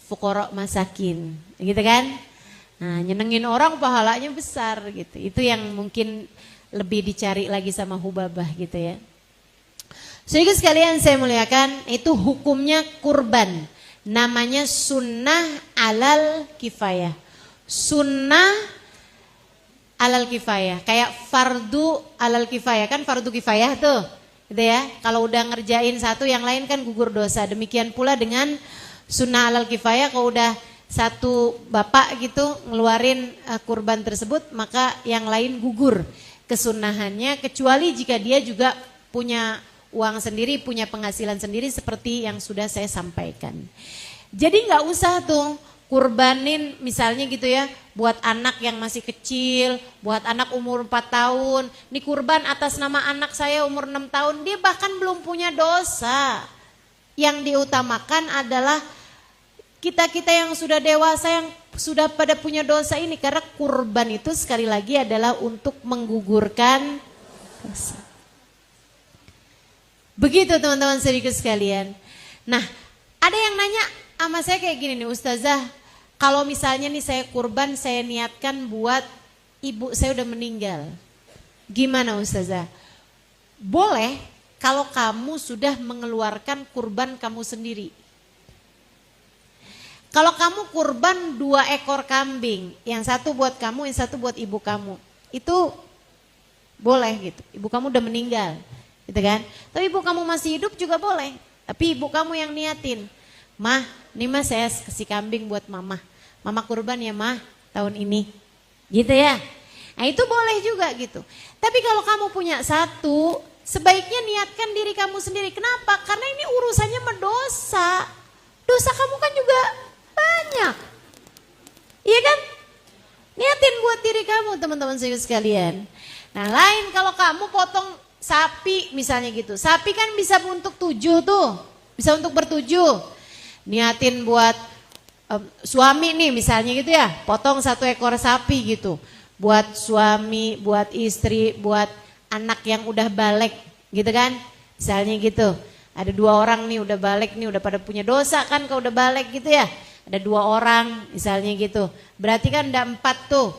fuqara masakin. Gitu kan? Nah, nyenengin orang pahalanya besar gitu. Itu yang mungkin lebih dicari lagi sama Hubabah gitu ya. Saudara sekalian saya muliakan, itu hukumnya kurban. Namanya sunnah alal kifayah. Sunnah alal kifayah. Kayak fardu alal kifayah, kan fardu kifayah tuh. Gitu ya. Kalau udah ngerjain satu yang lain kan gugur dosa. Demikian pula dengan sunnah alal kifayah, kalau udah satu bapak gitu ngeluarin kurban tersebut, maka yang lain gugur kesunahannya, kecuali jika dia juga punya uang sendiri, punya penghasilan sendiri seperti yang sudah saya sampaikan. Jadi nggak usah tuh kurbanin misalnya gitu ya, buat anak yang masih kecil, buat anak umur 4 tahun, ini kurban atas nama anak saya umur 6 tahun, dia bahkan belum punya dosa. Yang diutamakan adalah kita-kita yang sudah dewasa, yang sudah pada punya dosa ini, karena kurban itu sekali lagi adalah untuk menggugurkan dosa. Begitu teman-teman sedikit sekalian. Nah, ada yang nanya sama saya kayak gini nih, Ustazah, kalau misalnya nih saya kurban, saya niatkan buat ibu saya udah meninggal, gimana Ustazah? Boleh, kalau kamu sudah mengeluarkan kurban kamu sendiri. Kalau kamu kurban 2 ekor kambing, yang satu buat kamu, yang satu buat ibu kamu, itu boleh gitu. Ibu kamu udah meninggal, gitu kan? Tapi ibu kamu masih hidup juga boleh. Tapi ibu kamu yang niatin, mah, nih mah saya kasih kambing buat mama. Mama kurban ya mah tahun ini, gitu ya. Nah itu boleh juga gitu. Tapi kalau kamu punya satu, sebaiknya niatkan diri kamu sendiri. Kenapa? Karena ini urusannya mendosa. Dosa kamu kan juga banyak. Iya kan? Niatin buat diri kamu teman-teman sekalian. Nah lain kalau kamu potong sapi misalnya gitu. Sapi kan bisa untuk 7 tuh. Bisa untuk bertujuh. Niatin buat suami nih misalnya gitu ya. Potong 1 ekor sapi gitu. Buat suami, buat istri, buat anak yang udah balik gitu kan. Misalnya gitu. Ada 2 orang nih udah balik nih, udah pada punya dosa kan kalau udah balik gitu ya. Ada 2 orang misalnya gitu. Berarti kan udah 4 tuh.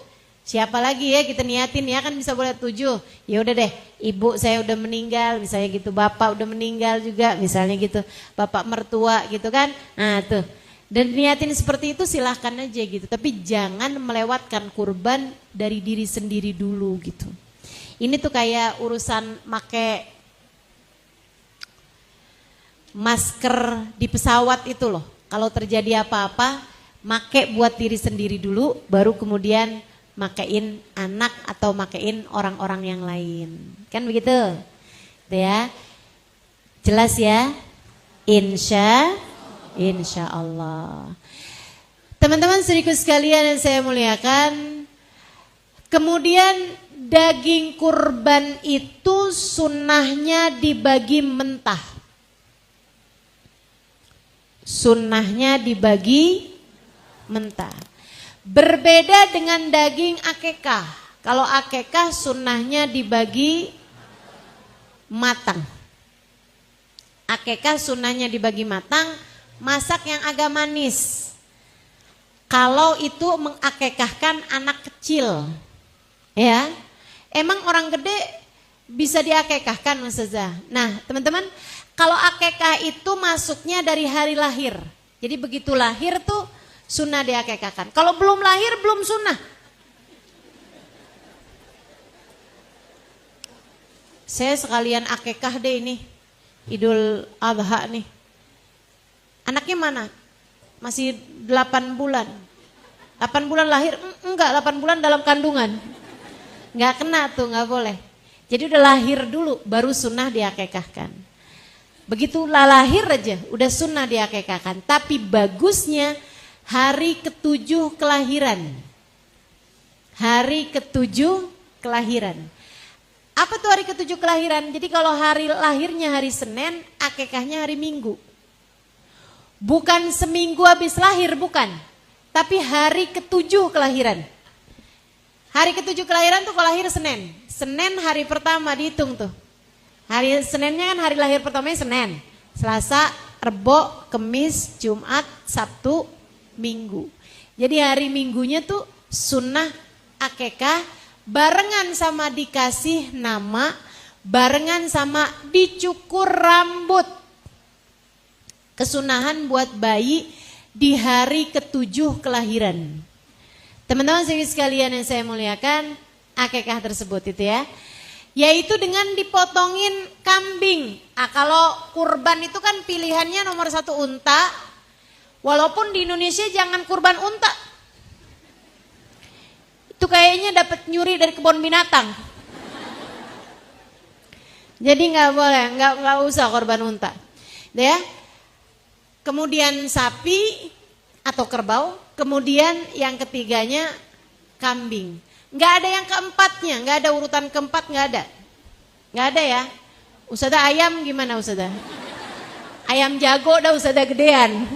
Siapa lagi ya kita niatin ya kan bisa boleh 7. Ya udah deh, ibu saya udah meninggal misalnya gitu. Bapak udah meninggal juga misalnya gitu. Bapak mertua gitu kan. Nah tuh. Dan niatin seperti itu silahkan aja gitu. Tapi jangan melewatkan kurban dari diri sendiri dulu gitu. Ini tuh kayak urusan make masker di pesawat itu loh. Kalau terjadi apa-apa, make buat diri sendiri dulu, baru kemudian makein anak atau makein orang-orang yang lain. Kan begitu? Itu ya. Jelas ya? Insya Allah. Teman-teman saudaraku sekalian yang saya muliakan, kemudian daging kurban itu sunnahnya dibagi mentah. Sunnahnya dibagi mentah. Berbeda dengan daging akekah. Kalau akekah sunnahnya dibagi matang. Akekah sunnahnya dibagi matang, masak yang agak manis. Kalau itu mengakekahkan anak kecil, ya, emang orang gede bisa diakekahkan Ustazah. Nah teman-teman, kalau akekah itu masuknya dari hari lahir. Jadi begitu lahir tuh sunnah diakekahkan. Kalau belum lahir belum sunnah. Saya sekalian akekah deh ini. Idul Adha nih. Anaknya mana? Masih 8 bulan. 8 bulan lahir? Enggak, 8 bulan dalam kandungan. Enggak kena tuh, enggak boleh. Jadi udah lahir dulu baru sunnah diakekahkan. Begitu lahir aja udah sunnah diakekahkan. Tapi bagusnya hari ke-7 kelahiran. Hari ke-7 kelahiran. Apa tuh hari ke-7 kelahiran? Jadi kalau hari lahirnya hari Senin, akekahnya hari Minggu. Bukan seminggu habis lahir, bukan. Tapi hari ke-7 kelahiran. Hari ke-7 kelahiran tuh kalau lahir Senin. Senin hari pertama dihitung tuh. Hari Seninnya kan hari lahir pertamanya Senin. Selasa, Rebo, Kemis, Jumat, Sabtu, Minggu. Jadi hari Minggunya tuh sunnah akekah barengan sama dikasih nama, barengan sama dicukur rambut. Kesunahan buat bayi di hari ke-7 kelahiran. Teman-teman sekalian yang saya muliakan, akekah tersebut itu ya. Yaitu dengan dipotongin kambing. Kalau kurban itu kan pilihannya nomor 1 unta. Walaupun di Indonesia jangan kurban unta. Itu kayaknya dapat nyuri dari kebun binatang. Jadi nggak boleh, nggak usah korban unta, ya. Kemudian sapi atau kerbau, kemudian yang ketiganya kambing. Nggak ada yang keempatnya, nggak ada urutan keempat, nggak ada ya. Ustazah ayam gimana Ustazah? Ayam jago dah Ustazah gedean,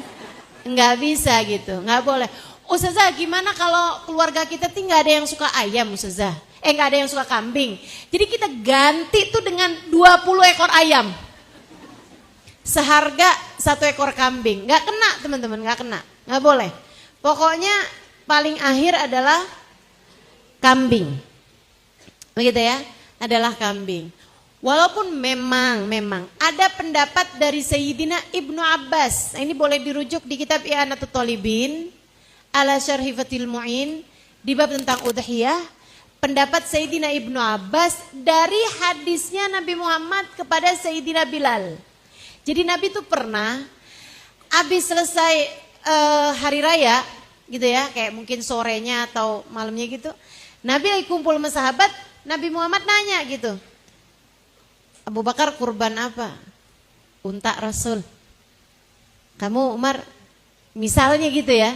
nggak bisa gitu, nggak boleh. Ustazah gimana kalau keluarga kita nggak ada yang suka ayam Ustazah? Nggak ada yang suka kambing. Jadi kita ganti tuh dengan 20 ekor ayam. Seharga 1 ekor kambing. Nggak kena teman-teman, nggak kena. Nggak boleh. Pokoknya paling akhir adalah kambing. Begitu ya, adalah kambing. Walaupun memang ada pendapat dari Sayyidina Ibnu Abbas. Nah, ini boleh dirujuk di kitab I'anatul Talibin ala Syarhi Fathil Mu'in di bab tentang udhiyah. Pendapat Sayyidina Ibnu Abbas dari hadisnya Nabi Muhammad kepada Sayyidina Bilal. Jadi Nabi itu pernah habis selesai hari raya gitu ya, kayak mungkin sorenya atau malamnya gitu. Nabi lagi kumpul sama sahabat, Nabi Muhammad nanya gitu, Abu Bakar kurban apa? Unta Rasul. Kamu Umar misalnya gitu ya,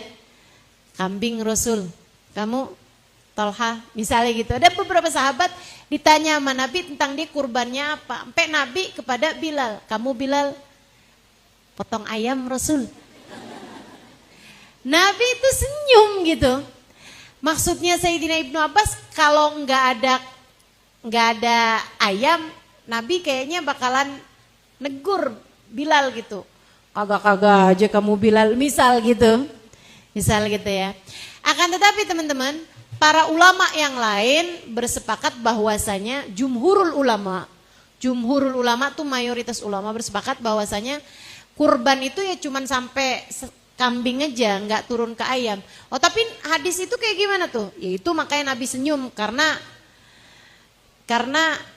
kambing Rasul. Kamu Talha misalnya gitu. Ada beberapa sahabat ditanya sama Nabi tentang dia kurbannya apa. Sampai Nabi kepada Bilal, kamu Bilal potong ayam Rasul. Nabi itu senyum gitu. Maksudnya Sayyidina Ibnu Abbas kalau nggak ada ayam, Nabi kayaknya bakalan negur Bilal gitu. Kagak-kagak aja kamu Bilal, misal gitu. Misal gitu ya. Akan tetapi teman-teman, para ulama yang lain bersepakat bahwasanya jumhurul ulama tuh mayoritas ulama bersepakat bahwasanya kurban itu ya cuman sampai kambing aja, nggak turun ke ayam. Oh tapi hadis itu kayak gimana tuh? Ya itu makanya Nabi senyum karena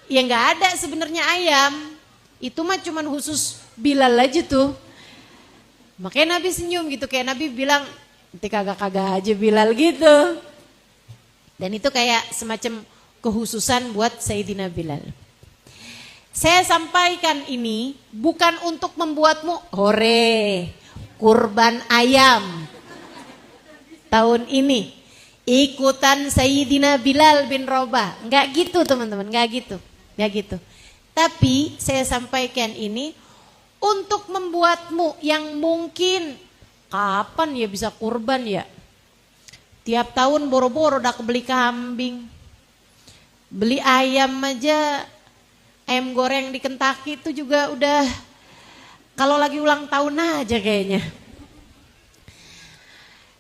ya nggak ada sebenarnya ayam. Itu mah cuman khusus Bilal aja tuh. Makanya Nabi senyum gitu, kayak Nabi bilang nanti kagak-kagak aja Bilal gitu. Dan itu kayak semacam kekhususan buat Sayyidina Bilal. Saya sampaikan ini bukan untuk membuatmu hore kurban ayam tahun ini ikutan Sayyidina Bilal bin Rabah. Enggak gitu teman-teman, enggak gitu. Tapi saya sampaikan ini untuk membuatmu yang mungkin kapan ya bisa kurban ya. Tiap tahun boro-boro udah kebeli kambing. Beli ayam aja, ayam goreng di Kentucky itu juga udah kalau lagi ulang tahun aja kayaknya.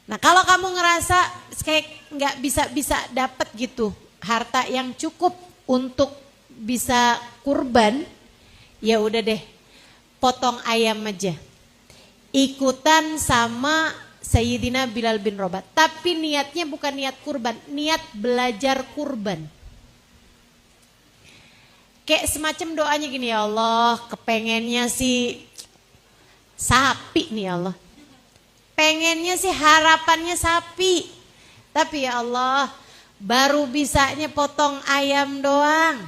Nah kalau kamu ngerasa kayak nggak bisa dapat gitu harta yang cukup untuk bisa kurban, ya udah deh potong ayam aja. Ikutan sama Sayyidina Bilal bin Rabah. Tapi niatnya bukan niat kurban, niat belajar kurban. Kayak semacam doanya gini, ya Allah kepengennya sih sapi nih ya Allah. Pengennya sih harapannya sapi. Tapi ya Allah baru bisanya potong ayam doang.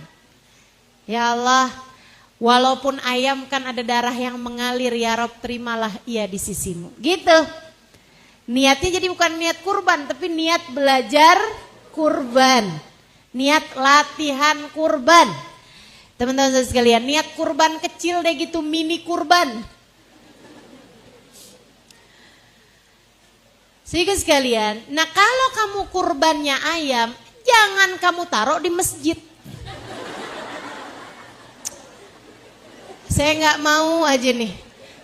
Ya Allah walaupun ayam kan ada darah yang mengalir, ya Rob terimalah ia di sisimu. Gitu. Niatnya jadi bukan niat kurban tapi niat belajar kurban. Niat latihan kurban. Teman-teman sekalian, niat kurban kecil deh gitu, mini kurban. Sehingga sekalian, nah kalau kamu kurbannya ayam, jangan kamu taruh di masjid. Saya nggak mau aja nih,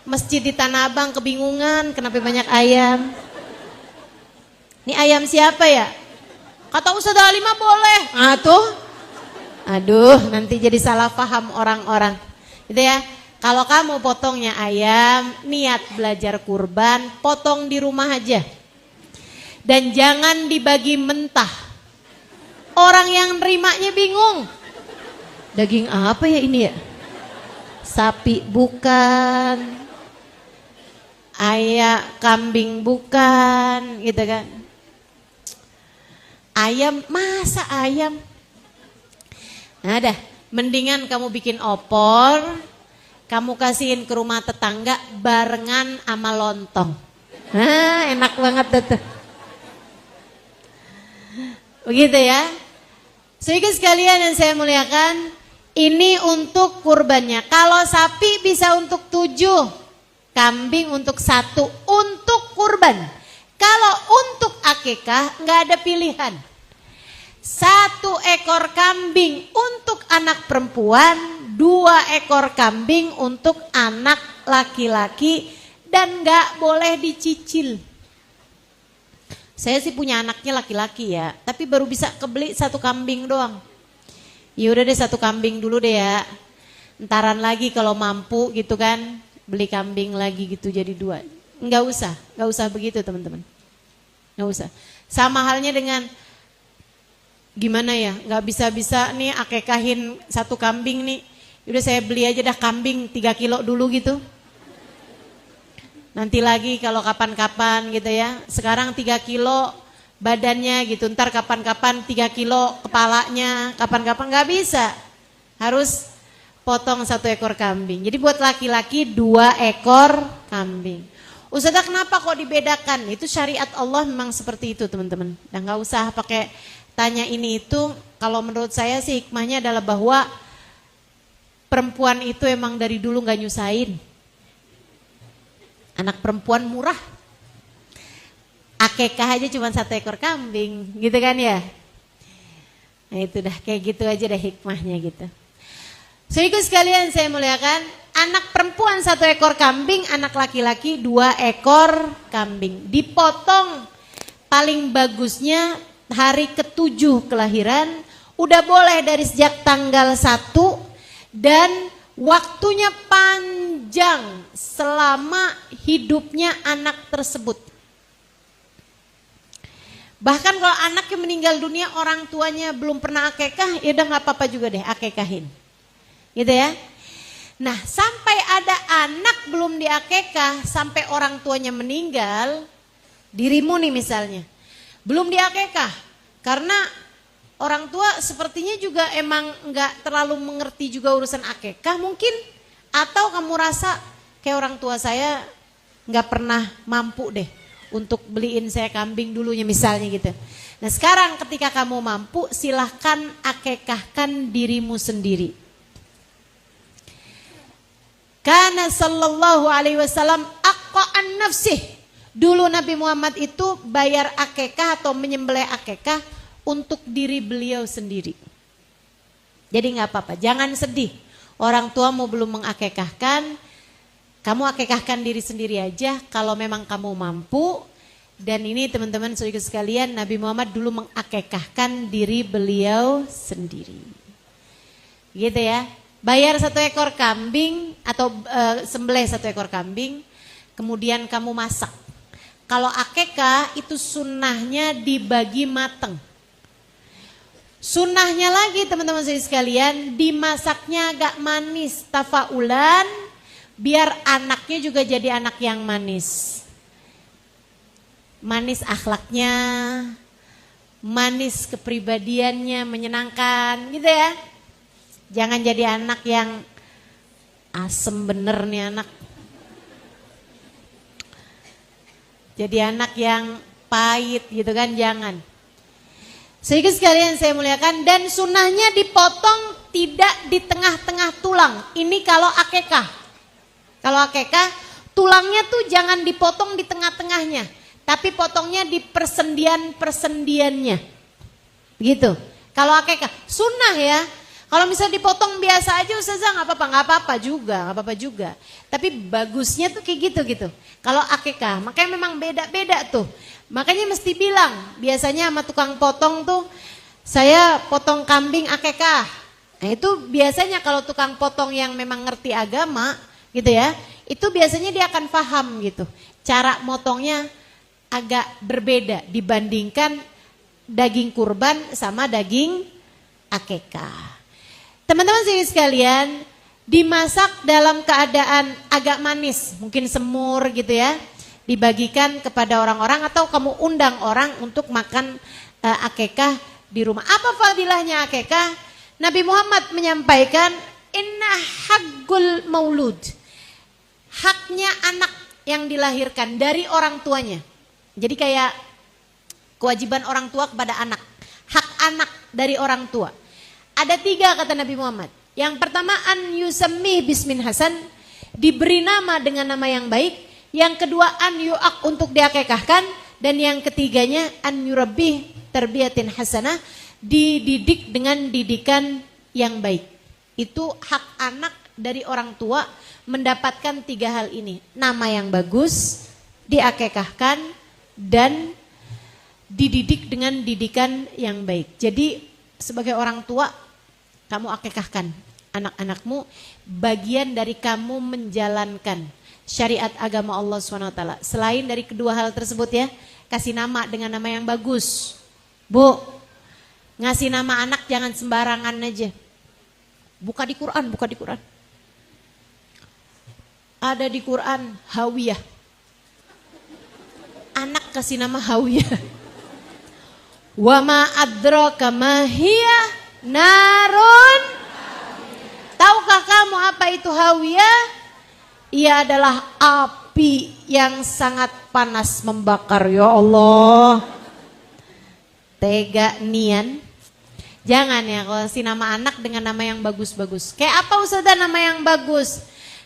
masjid di Tanah Abang kebingungan kenapa banyak ayam. Ini ayam siapa ya? Kata Ustaz Halimah boleh. Aduh, nanti jadi salah paham orang-orang. Gitu ya. Kalau kamu potongnya ayam, niat belajar kurban, potong di rumah aja. Dan jangan dibagi mentah. Orang yang nerimanya bingung. Daging apa ya ini ya? Sapi bukan. Ayam, kambing bukan, gitu kan. Ayam, masa ayam? Nah dah, mendingan kamu bikin opor, kamu kasihin ke rumah tetangga barengan sama lontong. Nah enak banget tuh. Begitu ya. Sehingga sekalian yang saya muliakan, ini untuk kurbannya. Kalau sapi bisa untuk 7, kambing untuk 1 untuk kurban. Kalau untuk akikah nggak ada pilihan. 1 ekor kambing untuk anak perempuan, 2 ekor kambing untuk anak laki-laki, dan nggak boleh dicicil. Saya sih punya anaknya laki-laki ya, tapi baru bisa kebeli 1 kambing doang. Ya udah deh 1 kambing dulu deh ya. entaran lagi kalau mampu gitu kan, beli kambing lagi gitu jadi 2. Nggak usah begitu teman-teman. Nggak usah. Sama halnya dengan gimana ya, nggak bisa-bisa nih akekahin 1 kambing nih. Udah saya beli aja dah kambing 3 kilo dulu gitu. Nanti lagi kalau kapan-kapan gitu ya. Sekarang 3 kilo badannya gitu. Ntar kapan-kapan 3 kilo kepalanya. Kapan-kapan nggak bisa. Harus potong 1 ekor kambing. Jadi buat laki-laki 2 ekor kambing. Ustazah kenapa kok dibedakan? Itu syariat Allah memang seperti itu teman-teman. Dan nggak usah pakai tanya ini itu. Kalau menurut saya sih hikmahnya adalah bahwa perempuan itu emang dari dulu gak nyusahin. Anak perempuan murah. Akekah aja cuma 1 ekor kambing, gitu kan ya. Nah itu dah, kayak gitu aja dah hikmahnya gitu. Saudaraku sekalian saya muliakan, anak perempuan 1 ekor kambing, anak laki-laki 2 ekor kambing. Dipotong paling bagusnya hari ke-7 kelahiran, udah boleh dari sejak tanggal 1. Dan waktunya panjang selama hidupnya anak tersebut. Bahkan kalau anaknya meninggal dunia orang tuanya belum pernah akekah, ya udah gak apa-apa juga deh akekahin. Gitu ya. Nah sampai ada anak belum diakekah, sampai orang tuanya meninggal, dirimu nih misalnya, belum diakekah. Karena orang tua sepertinya juga emang nggak terlalu mengerti juga urusan akekah mungkin, atau kamu rasa kayak orang tua saya nggak pernah mampu deh untuk beliin saya kambing dulunya misalnya gitu. Nah sekarang ketika kamu mampu silahkan akekahkan dirimu sendiri. Kana sallallahu alaihi wasallam aqa'an nafsih. Dulu Nabi Muhammad itu bayar akekah atau menyembelih akekah untuk diri beliau sendiri. Jadi nggak apa-apa, jangan sedih. Orang tuamu belum mengakekahkan, kamu akekahkan diri sendiri aja kalau memang kamu mampu. Dan ini teman-teman saudara sekalian, Nabi Muhammad dulu mengakekahkan diri beliau sendiri. Gitu ya. Bayar 1 ekor kambing atau sembelih 1 ekor kambing, kemudian kamu masak. Kalau akekah itu sunnahnya dibagi mateng. Sunnahnya lagi teman-teman sekalian, dimasaknya agak manis, tafaulan, biar anaknya juga jadi anak yang manis. Manis akhlaknya, manis kepribadiannya, menyenangkan gitu ya. Jangan jadi anak yang asem bener nih anak. Jadi anak yang pahit gitu kan, jangan. Sehingga sekalian saya muliakan, dan sunnahnya dipotong tidak di tengah-tengah tulang. Ini kalau akekah. Kalau akekah, tulangnya tuh jangan dipotong di tengah-tengahnya. Tapi potongnya di persendian-persendiannya. Begitu. Kalau akekah, sunnah ya. Kalau misalnya dipotong biasa aja Ustazah nggak apa-apa juga. Tapi bagusnya tuh kayak gitu. Kalau akekah, makanya memang beda-beda tuh. Makanya mesti bilang, biasanya sama tukang potong tuh, saya potong kambing akekah. Nah itu biasanya kalau tukang potong yang memang ngerti agama gitu ya, itu biasanya dia akan paham gitu. Cara motongnya agak berbeda dibandingkan daging kurban sama daging akekah. Teman-teman sekalian, dimasak dalam keadaan agak manis, mungkin semur gitu ya. Dibagikan kepada orang-orang atau kamu undang orang untuk makan akekah di rumah. Apa fadilahnya akekah? Nabi Muhammad menyampaikan, inna haqqul maulud. Haknya anak yang dilahirkan dari orang tuanya. Jadi kayak kewajiban orang tua kepada anak. Hak anak dari orang tua. Ada 3 kata Nabi Muhammad. Yang pertama, an yusammi bismin hasan. Diberi nama dengan nama yang baik. Yang kedua, an yu'ak untuk diakekahkan. Dan yang ketiganya, an yurabbih terbiatin hasanah. Dididik dengan didikan yang baik. Itu hak anak dari orang tua mendapatkan 3 hal ini. Nama yang bagus, diakekahkan, dan dididik dengan didikan yang baik. Jadi sebagai orang tua, kamu akekahkan anak-anakmu bagian dari kamu menjalankan syariat agama Allah SWT. Selain dari kedua hal tersebut ya, kasih nama dengan nama yang bagus. Bu, ngasih nama anak jangan sembarangan aja. Buka di Quran, buka di Quran. Ada di Quran Hawiyah. Anak kasih nama Hawiyah. Wa ma adraka ma hiya narun. Tahukah kamu apa itu Hawiyah? Ia adalah api yang sangat panas membakar. Ya Allah. Tega nian. Jangan ya kalau si nama anak dengan nama yang bagus-bagus. Kayak apa Ustazah nama yang bagus?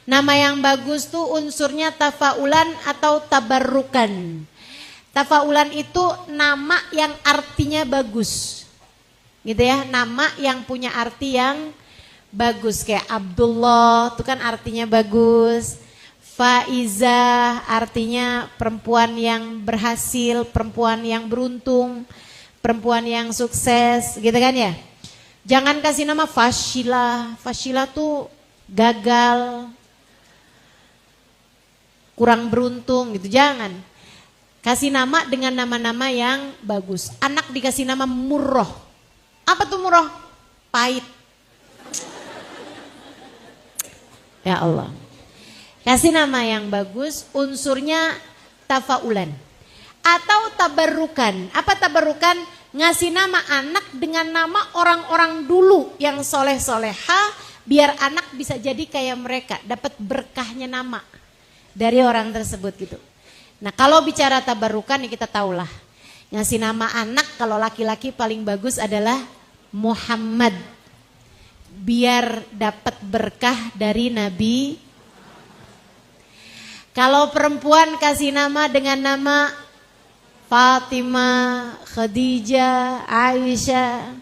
Nama yang bagus tuh unsurnya tafaulan atau tabarrukan. Tafaulan itu nama yang artinya bagus. Gitu ya, nama yang punya arti yang bagus. Kayak Abdullah itu kan artinya bagus. Faiza artinya perempuan yang berhasil, perempuan yang beruntung, perempuan yang sukses, gitu kan ya. Jangan kasih nama Fashila. Fashila tuh gagal, kurang beruntung gitu, jangan. Kasih nama dengan nama-nama yang bagus. Anak dikasih nama Murroh. Apa tuh Murroh? Pahit. Ya Allah. Kasih nama yang bagus, unsurnya tafaulan. Atau tabarrukan. Apa tabarrukan? Ngasih nama anak dengan nama orang-orang dulu yang soleh-soleha, biar anak bisa jadi kayak mereka, dapat berkahnya nama dari orang tersebut gitu. Nah kalau bicara tabarrukan ya kita tahulah. Ngasih nama anak kalau laki-laki paling bagus adalah Muhammad. Biar dapat berkah dari Nabi. Kalau perempuan kasih nama dengan nama Fatimah, Khadijah, Aisyah.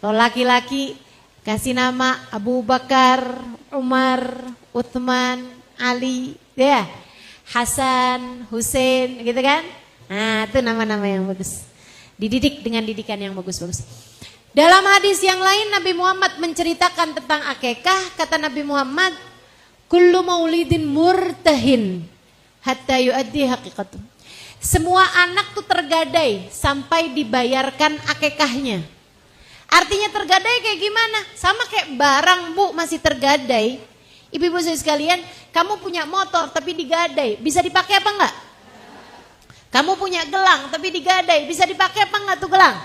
Kalau laki-laki kasih nama Abu Bakar, Umar, Uthman, Ali, ya, Hasan, Hussein, gitu kan? Nah itu nama-nama yang bagus. Dididik dengan didikan yang bagus-bagus. Dalam hadis yang lain Nabi Muhammad menceritakan tentang akikah. Kata Nabi Muhammad, kullu maulidin murtahin hatta yuaddi haqiqatu. Semua anak tuh tergadai sampai dibayarkan akikahnya. Artinya tergadai kayak gimana? Sama kayak barang Bu masih tergadai. Ibu-ibu sekalian, kamu punya motor tapi digadai, bisa dipakai apa enggak? Kamu punya gelang tapi digadai, bisa dipakai apa enggak tuh gelang?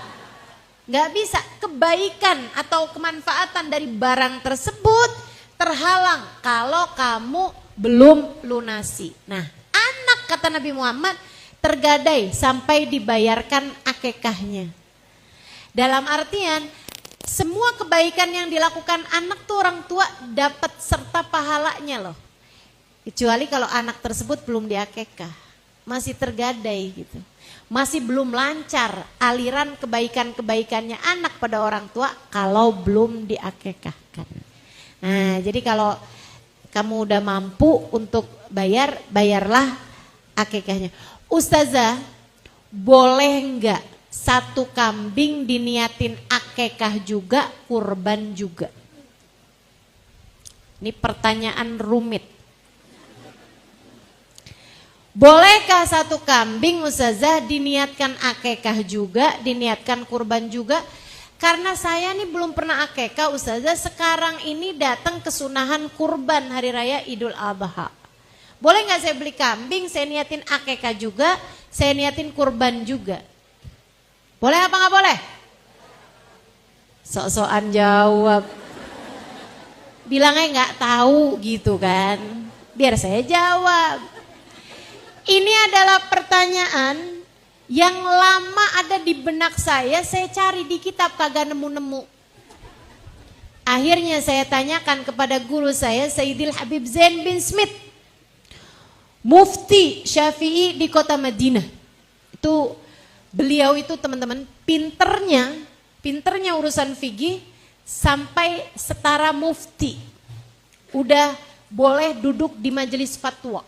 Enggak bisa. Kebaikan atau kemanfaatan dari barang tersebut terhalang kalau kamu belum lunasi. Nah, anak kata Nabi Muhammad tergadai sampai dibayarkan akikahnya. Dalam artian semua kebaikan yang dilakukan anak tuh orang tua dapat serta pahalanya loh. Kecuali kalau anak tersebut belum diakikah, masih tergadai gitu. Masih belum lancar aliran kebaikan-kebaikannya anak pada orang tua kalau belum diakikahkan. Nah, jadi kalau kamu udah mampu untuk bayar, bayarlah akikahnya. Ustazah, boleh enggak satu kambing diniatin akikah juga, kurban juga? Ini pertanyaan rumit. Bolehkah satu kambing Ustazah diniatkan akikah juga, diniatkan kurban juga? Karena saya nih belum pernah akikah Ustazah, sekarang ini datang kesunahan kurban hari raya Idul Adha. Boleh nggak saya beli kambing, saya niatin akikah juga, saya niatin kurban juga? Boleh apa nggak boleh? Sok-sokan jawab. Bilangnya nggak tahu gitu kan, biar saya jawab. Ini adalah pertanyaan yang lama ada di benak saya cari di kitab kagak nemu-nemu. Akhirnya saya tanyakan kepada guru saya, Sayyidil Habib Zain bin Smith, Mufti Syafi'i di kota Madinah. Itu beliau itu teman-teman pinternya urusan fikih sampai setara mufti. Udah boleh duduk di majelis fatwa.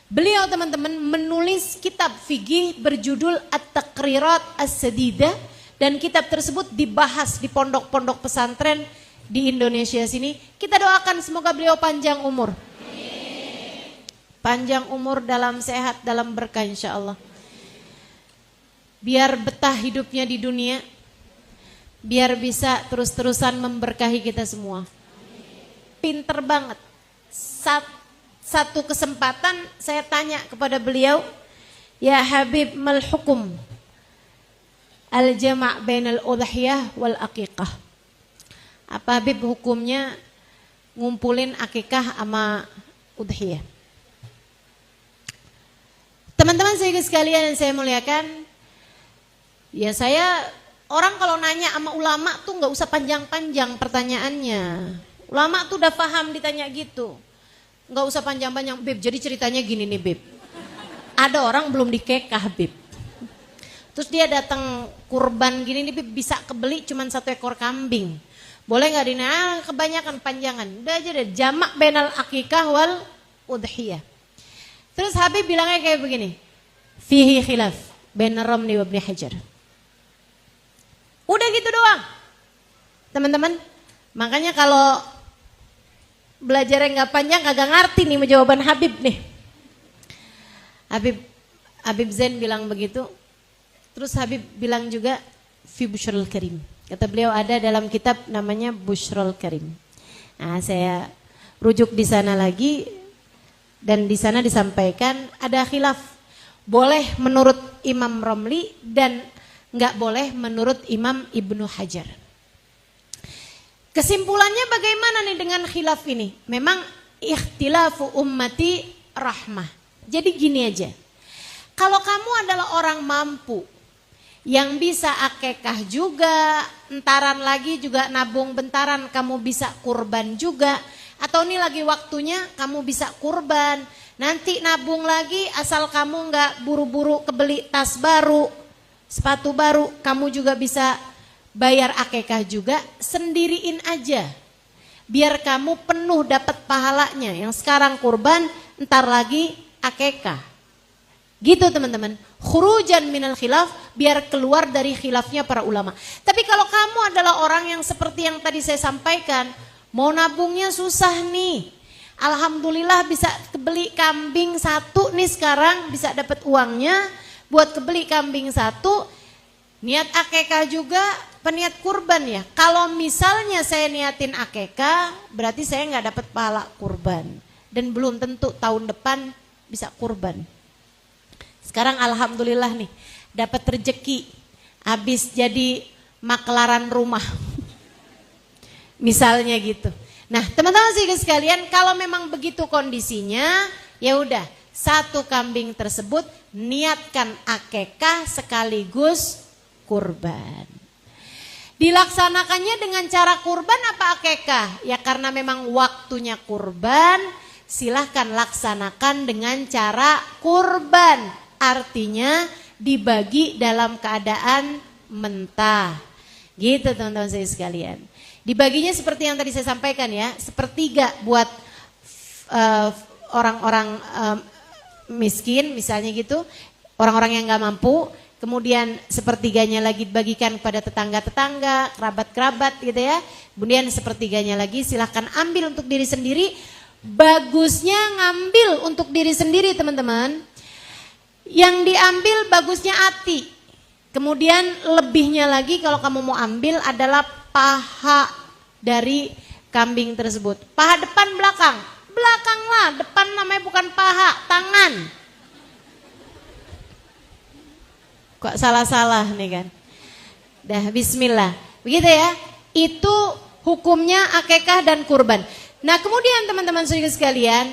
Beliau teman-teman menulis kitab fikih berjudul At-Taqrirat As-Sadidah, dan kitab tersebut dibahas di pondok-pondok pesantren di Indonesia sini. Kita doakan semoga beliau panjang umur. Panjang umur dalam sehat, dalam berkah insya Allah. Biar betah hidupnya di dunia. Biar bisa terus-terusan memberkahi kita semua. Pinter banget. Satu kesempatan saya tanya kepada beliau, ya Habib, mal hukum al-jama' bainal udhiyah wal aqiqah. Apa Habib hukumnya ngumpulin akikah sama udhiyah? Teman-teman saya sekalian yang saya muliakan, ya saya orang kalau nanya sama ulama tuh nggak usah panjang-panjang pertanyaannya. Ulama tuh udah paham ditanya gitu. Nggak usah panjang-panjang, Beb, jadi ceritanya gini nih Beb. Ada orang belum dikekah Beb. Terus dia datang kurban gini nih Beb, bisa kebeli cuman 1 ekor kambing. Boleh gak kebanyakan panjangan. Udah aja deh, jamak bainal akikah wal udhiyah. Terus Habib bilangnya kayak begini. Fihi khilaf bain Ramli wa Ibnu Hajar. Udah gitu doang. Teman-teman, makanya kalau belajarnya nggak panjang kagak ngerti nih jawaban Habib nih. Habib Zain bilang begitu. Terus Habib bilang juga fi Bushrul Karim. Kata beliau ada dalam kitab namanya Bushrul Karim. Nah, saya rujuk di sana lagi dan di sana disampaikan ada khilaf. Boleh menurut Imam Romli dan nggak boleh menurut Imam Ibnu Hajar. Kesimpulannya bagaimana nih dengan khilaf ini? Memang ikhtilafu ummati rahmah. Jadi gini aja. Kalau kamu adalah orang mampu yang bisa akekah juga, entaran lagi juga nabung bentaran kamu bisa kurban juga, atau ini lagi waktunya kamu bisa kurban, nanti nabung lagi asal kamu nggak buru-buru kebeli tas baru, sepatu baru, kamu juga bisa bayar akekah juga, sendiriin aja. Biar kamu penuh dapat pahalanya. Yang sekarang kurban, ntar lagi akekah. Gitu teman-teman. Khurujan minal khilaf, biar keluar dari khilafnya para ulama. Tapi kalau kamu adalah orang yang seperti yang tadi saya sampaikan, mau nabungnya susah nih. Alhamdulillah bisa kebeli kambing 1 nih sekarang, bisa dapat uangnya buat kebeli kambing 1. Niat akekah juga, peniat kurban ya. Kalau misalnya saya niatin akekah, berarti saya nggak dapat pahala kurban. Dan belum tentu tahun depan bisa kurban. Sekarang alhamdulillah nih, dapat rezeki. Habis jadi maklaran rumah. Misalnya gitu. Nah teman-teman sekalian, kalau memang begitu kondisinya, ya udah 1 kambing tersebut niatkan akekah sekaligus kurban. Dilaksanakannya dengan cara kurban apa akekah? Ya karena memang waktunya kurban, silahkan laksanakan dengan cara kurban. Artinya dibagi dalam keadaan mentah. Gitu teman-teman saya sekalian. Dibaginya seperti yang tadi saya sampaikan ya, 1/3 buat orang-orang miskin misalnya gitu, orang-orang yang gak mampu. Kemudian 1/3-nya lagi dibagikan kepada tetangga-tetangga, kerabat-kerabat gitu ya. Kemudian 1/3-nya lagi silahkan ambil untuk diri sendiri. Bagusnya ngambil untuk diri sendiri teman-teman. Yang diambil bagusnya hati. Kemudian lebihnya lagi kalau kamu mau ambil adalah paha dari kambing tersebut. Paha depan belakang. Belakang lah, depan namanya bukan paha, tangan. Kok salah-salah nih kan. Dah bismillah. Begitu ya. Itu hukumnya akekah dan kurban. Nah kemudian teman-teman saudara sekalian,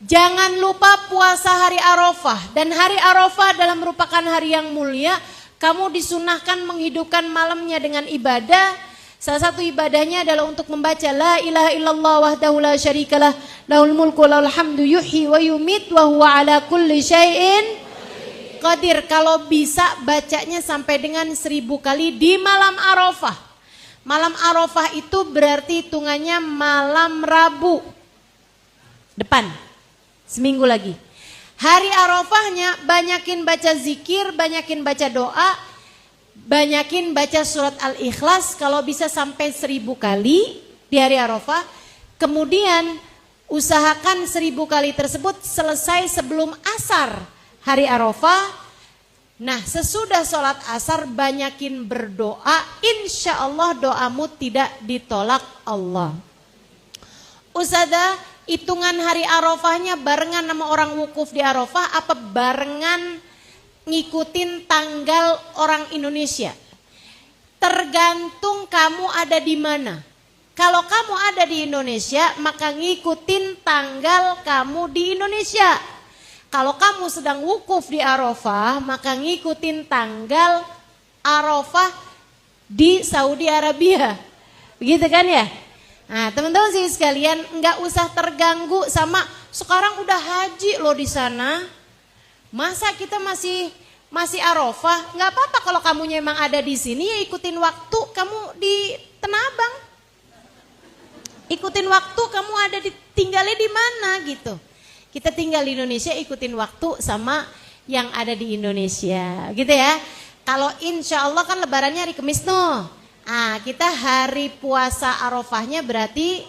jangan lupa puasa hari Arafah. Dan hari Arafah adalah merupakan hari yang mulia. Kamu disunahkan menghidupkan malamnya dengan ibadah. Salah satu ibadahnya adalah untuk membaca la ilaha illallah wahdahu la syarikalah lahul mulku wa lahul hamdu yuhyi wa yumit wa huwa ala kulli syai'in qadir. Kalau bisa bacanya sampai dengan 1000 kali di malam Arafah. Malam Arafah itu berarti hitungannya malam Rabu depan, seminggu lagi. Hari Arafahnya banyakin baca zikir, banyakin baca doa, banyakin baca surat Al-Ikhlas. Kalau bisa sampai 1000 kali. di hari Arafah. Kemudian usahakan 1000 kali tersebut selesai sebelum asar hari Arafah. Nah, sesudah sholat asar banyakin berdoa, insya Allah doamu tidak ditolak Allah. Ustazah, hitungan hari Arafahnya barengan sama orang wukuf di Arafah apa barengan ngikutin tanggal orang Indonesia? Tergantung kamu ada di mana. Kalau kamu ada di Indonesia, maka ngikutin tanggal kamu di Indonesia. Kalau kamu sedang wukuf di Arafah, maka ngikutin tanggal Arafah di Saudi Arabia. Begitu kan ya? Nah, teman-teman sih sekalian, nggak usah terganggu sama sekarang udah haji loh di sana. Masa kita masih Arafah? Nggak apa-apa kalau kamunya emang ada di sini, ya ikutin waktu kamu di Tanah Abang. Ikutin waktu kamu ada tinggalnya di mana gitu. Kita tinggal di Indonesia, ikutin waktu sama yang ada di Indonesia, gitu ya. Kalau insya Allah kan lebarannya hari Kamis noh. Kita hari puasa Arafahnya berarti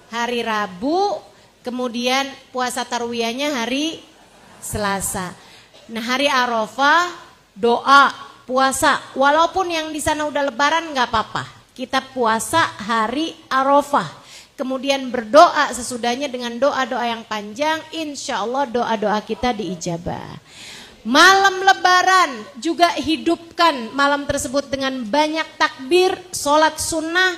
hari Rabu, kemudian puasa Tarwiyahnya hari Selasa. Nah, hari Arafah doa puasa, walaupun yang di sana udah lebaran nggak apa-apa. Kita puasa hari Arafah. Kemudian berdoa sesudahnya dengan doa-doa yang panjang, insya Allah doa-doa kita diijabah. Malam lebaran juga hidupkan malam tersebut dengan banyak takbir, sholat sunnah.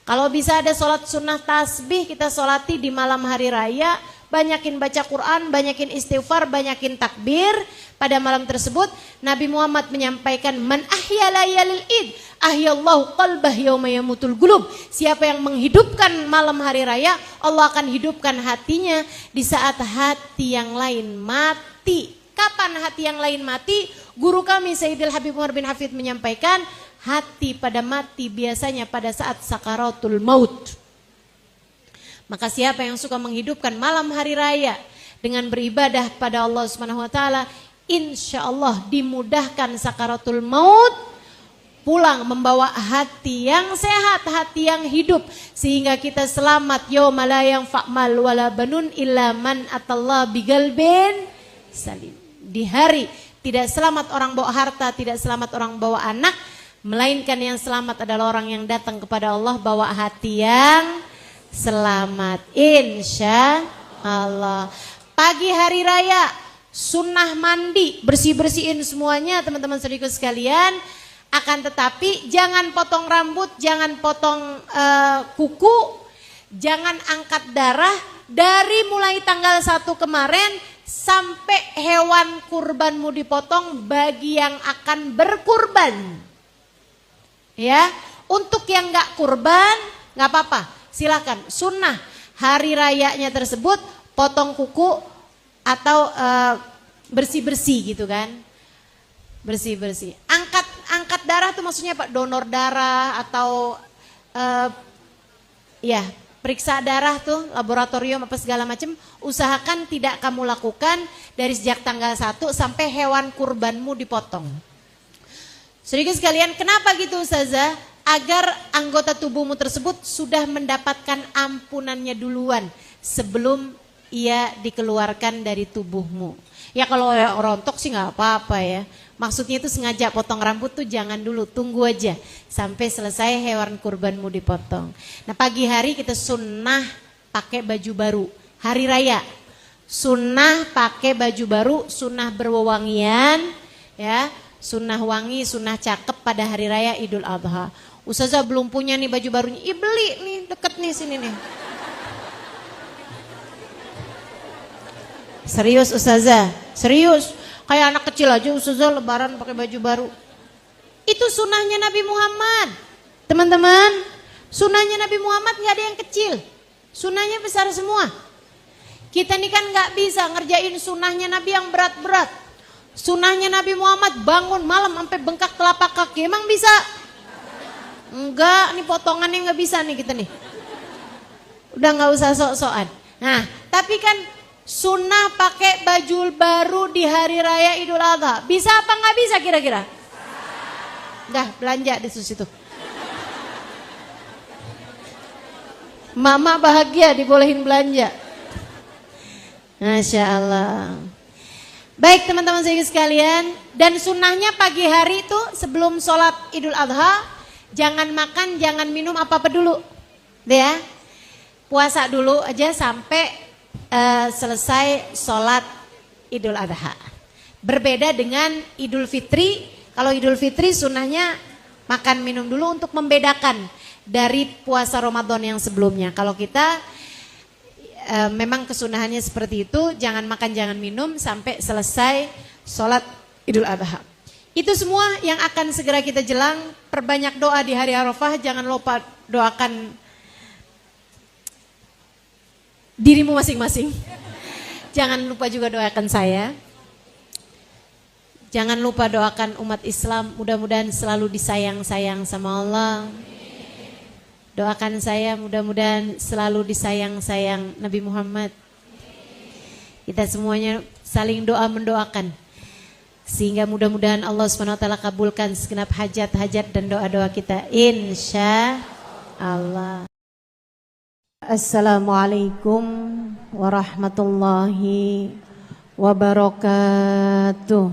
Kalau bisa ada sholat sunnah tasbih, kita sholati di malam hari raya. Banyakin baca Quran, banyakin istighfar, banyakin takbir. Pada malam tersebut Nabi Muhammad menyampaikan, man ahya layalil id ahyallahu qalbah yauma yamutul qulub. Siapa yang menghidupkan malam hari raya, Allah akan hidupkan hatinya di saat hati yang lain mati. Kapan hati yang lain mati? Guru kami Sayyidil Habib Umar bin Hafid menyampaikan, hati pada mati biasanya pada saat sakaratul maut. Maka siapa yang suka menghidupkan malam hari raya dengan beribadah pada Allah Subhanahu wa taala, insya Allah dimudahkan sakaratul maut, pulang membawa hati yang sehat, hati yang hidup, sehingga kita selamat yauma la yanfa' mal wala banun illa man atallah biqalbin salim. Di hari tidak selamat orang bawa harta, tidak selamat orang bawa anak, melainkan yang selamat adalah orang yang datang kepada Allah bawa hati yang selamat, insya Allah. Pagi hari raya sunnah mandi, bersih-bersihin semuanya teman-teman saudaraku sekalian. Akan tetapi jangan potong rambut, jangan potong kuku, jangan angkat darah dari mulai tanggal 1 kemarin sampai hewan kurbanmu dipotong bagi yang akan berkurban. Ya, untuk yang nggak kurban nggak apa-apa. Silakan, sunnah hari rayanya tersebut potong kuku atau bersih-bersih gitu kan. Bersih-bersih. Angkat darah tuh maksudnya Pak, donor darah atau ya, periksa darah tuh, laboratorium apa segala macam, usahakan tidak kamu lakukan dari sejak tanggal 1 sampai hewan kurbanmu dipotong. Sedikit sekalian, kenapa gitu Ustazah? Agar anggota tubuhmu tersebut sudah mendapatkan ampunannya duluan sebelum ia dikeluarkan dari tubuhmu. Ya kalau rontok sih nggak apa-apa ya. Maksudnya itu sengaja potong rambut tuh jangan dulu, tunggu aja sampai selesai hewan kurbanmu dipotong. Nah, pagi hari kita sunnah pakai baju baru, hari raya. Sunnah pakai baju baru, sunnah berwewangian, ya, sunnah wangi, sunnah cakep pada hari raya Idul Adha. Ustazah belum punya nih baju barunya, beli nih deket nih sini nih. Serius Ustazah, serius. Kayak anak kecil aja Ustazah lebaran pakai baju baru. Itu sunnahnya Nabi Muhammad. Teman-teman, sunnahnya Nabi Muhammad nggak ada yang kecil. Sunnahnya besar semua. Kita nih kan nggak bisa ngerjain sunnahnya Nabi yang berat-berat. Sunnahnya Nabi Muhammad bangun malam sampai bengkak telapak kaki. Emang bisa? Enggak, nih potongannya nggak bisa nih kita nih. Udah nggak usah sok-sokan. Nah, tapi kan sunnah pakai baju baru di hari raya Idul Adha. Bisa apa nggak bisa kira-kira? Dah belanja di situ. Mama bahagia dibolehin belanja. Masya Allah. Baik teman-teman sekalian, dan sunnahnya pagi hari itu sebelum sholat Idul Adha, jangan makan, jangan minum apa-apa dulu. Ya, puasa dulu aja sampai selesai sholat Idul Adha. Berbeda dengan Idul Fitri, kalau Idul Fitri sunnahnya makan minum dulu untuk membedakan dari puasa Ramadan yang sebelumnya. Kalau kita memang kesunahannya seperti itu, jangan makan jangan minum sampai selesai sholat Idul Adha. Itu semua yang akan segera kita jelang. Perbanyak doa di hari Arafah, jangan lupa doakan dirimu masing-masing. Jangan lupa juga doakan saya. Jangan lupa doakan umat Islam, mudah-mudahan selalu disayang-sayang sama Allah. Doakan saya mudah-mudahan selalu disayang-sayang Nabi Muhammad. Kita semuanya saling doa mendoakan. Sehingga mudah-mudahan Allah SWT kabulkan segenap hajat-hajat dan doa-doa kita. Insya Allah. Assalamualaikum warahmatullahi wabarakatuh.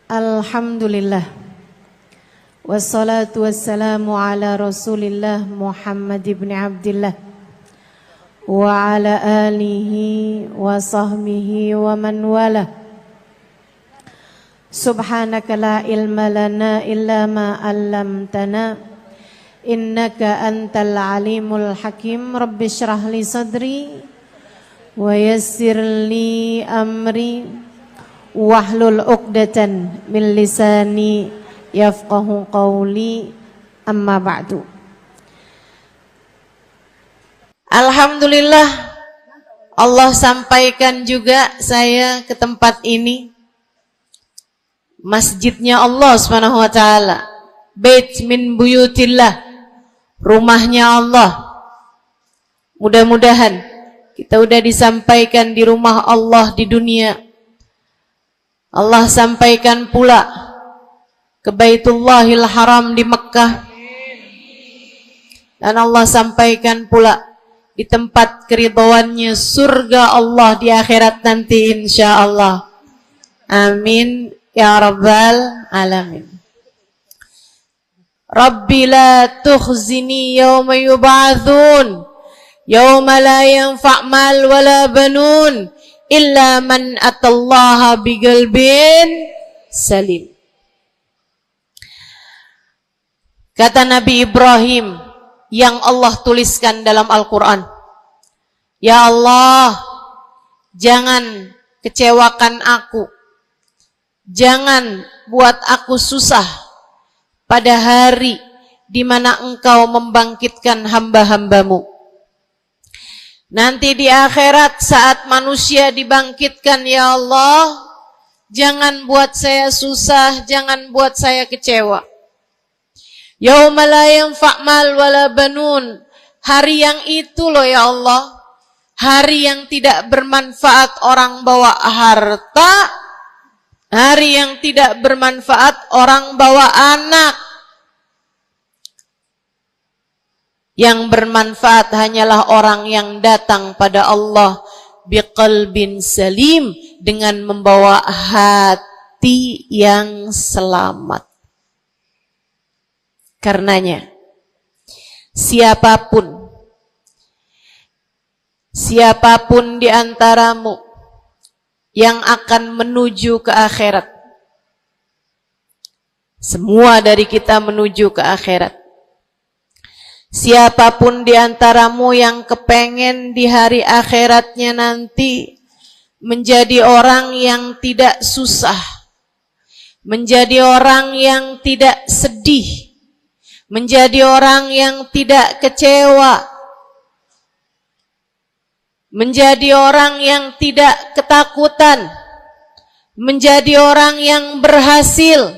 Alhamdulillah. Wassalatu wassalamu ala Rasulillah Muhammad ibn Abdillah wa ala alihi wa sahbihi wa man wala. Subhanaka la ilma lana illa ma 'allamtana innaka antal alimul hakim. Rabbi shrah li sadri wa yassir li amri wahlul 'uqdatan min lisani yafqahu qawli, amma ba'du. Alhamdulillah, Allah sampaikan juga saya ke tempat ini. Masjidnya Allah Subhanahu wa taala, bait min buyutillah, rumahnya Allah. Mudah-mudahan kita udah disampaikan di rumah Allah di dunia. Allah sampaikan pula ke Baitullahil Haram di Mekkah. Dan Allah sampaikan pula di tempat keridhaannya surga Allah di akhirat nanti insyaallah. Amin ya rabbal alamin. Rabbi la tukhzini yawma yub'atsun yawma la yanfa' mal wala banun illa man atallaha biqalbin salim. Kata Nabi Ibrahim yang Allah tuliskan dalam Al-Quran, ya Allah, jangan kecewakan aku, jangan buat aku susah pada hari di mana engkau membangkitkan hamba-hambamu. Nanti di akhirat saat manusia dibangkitkan, ya Allah, jangan buat saya susah, jangan buat saya kecewa. Yauma la yanfa' mal wala banun. Hari yang itu loh ya Allah, hari yang tidak bermanfaat orang bawa harta, hari yang tidak bermanfaat orang bawa anak. Yang bermanfaat hanyalah orang yang datang pada Allah biqalbin salim, dengan membawa hati yang selamat. Karenanya siapapun di antaramu yang akan menuju ke akhirat, semua dari kita menuju ke akhirat. Siapapun di antaramu yang kepengen di hari akhiratnya nanti menjadi orang yang tidak susah, menjadi orang yang tidak sedih, menjadi orang yang tidak kecewa, menjadi orang yang tidak ketakutan, menjadi orang yang berhasil.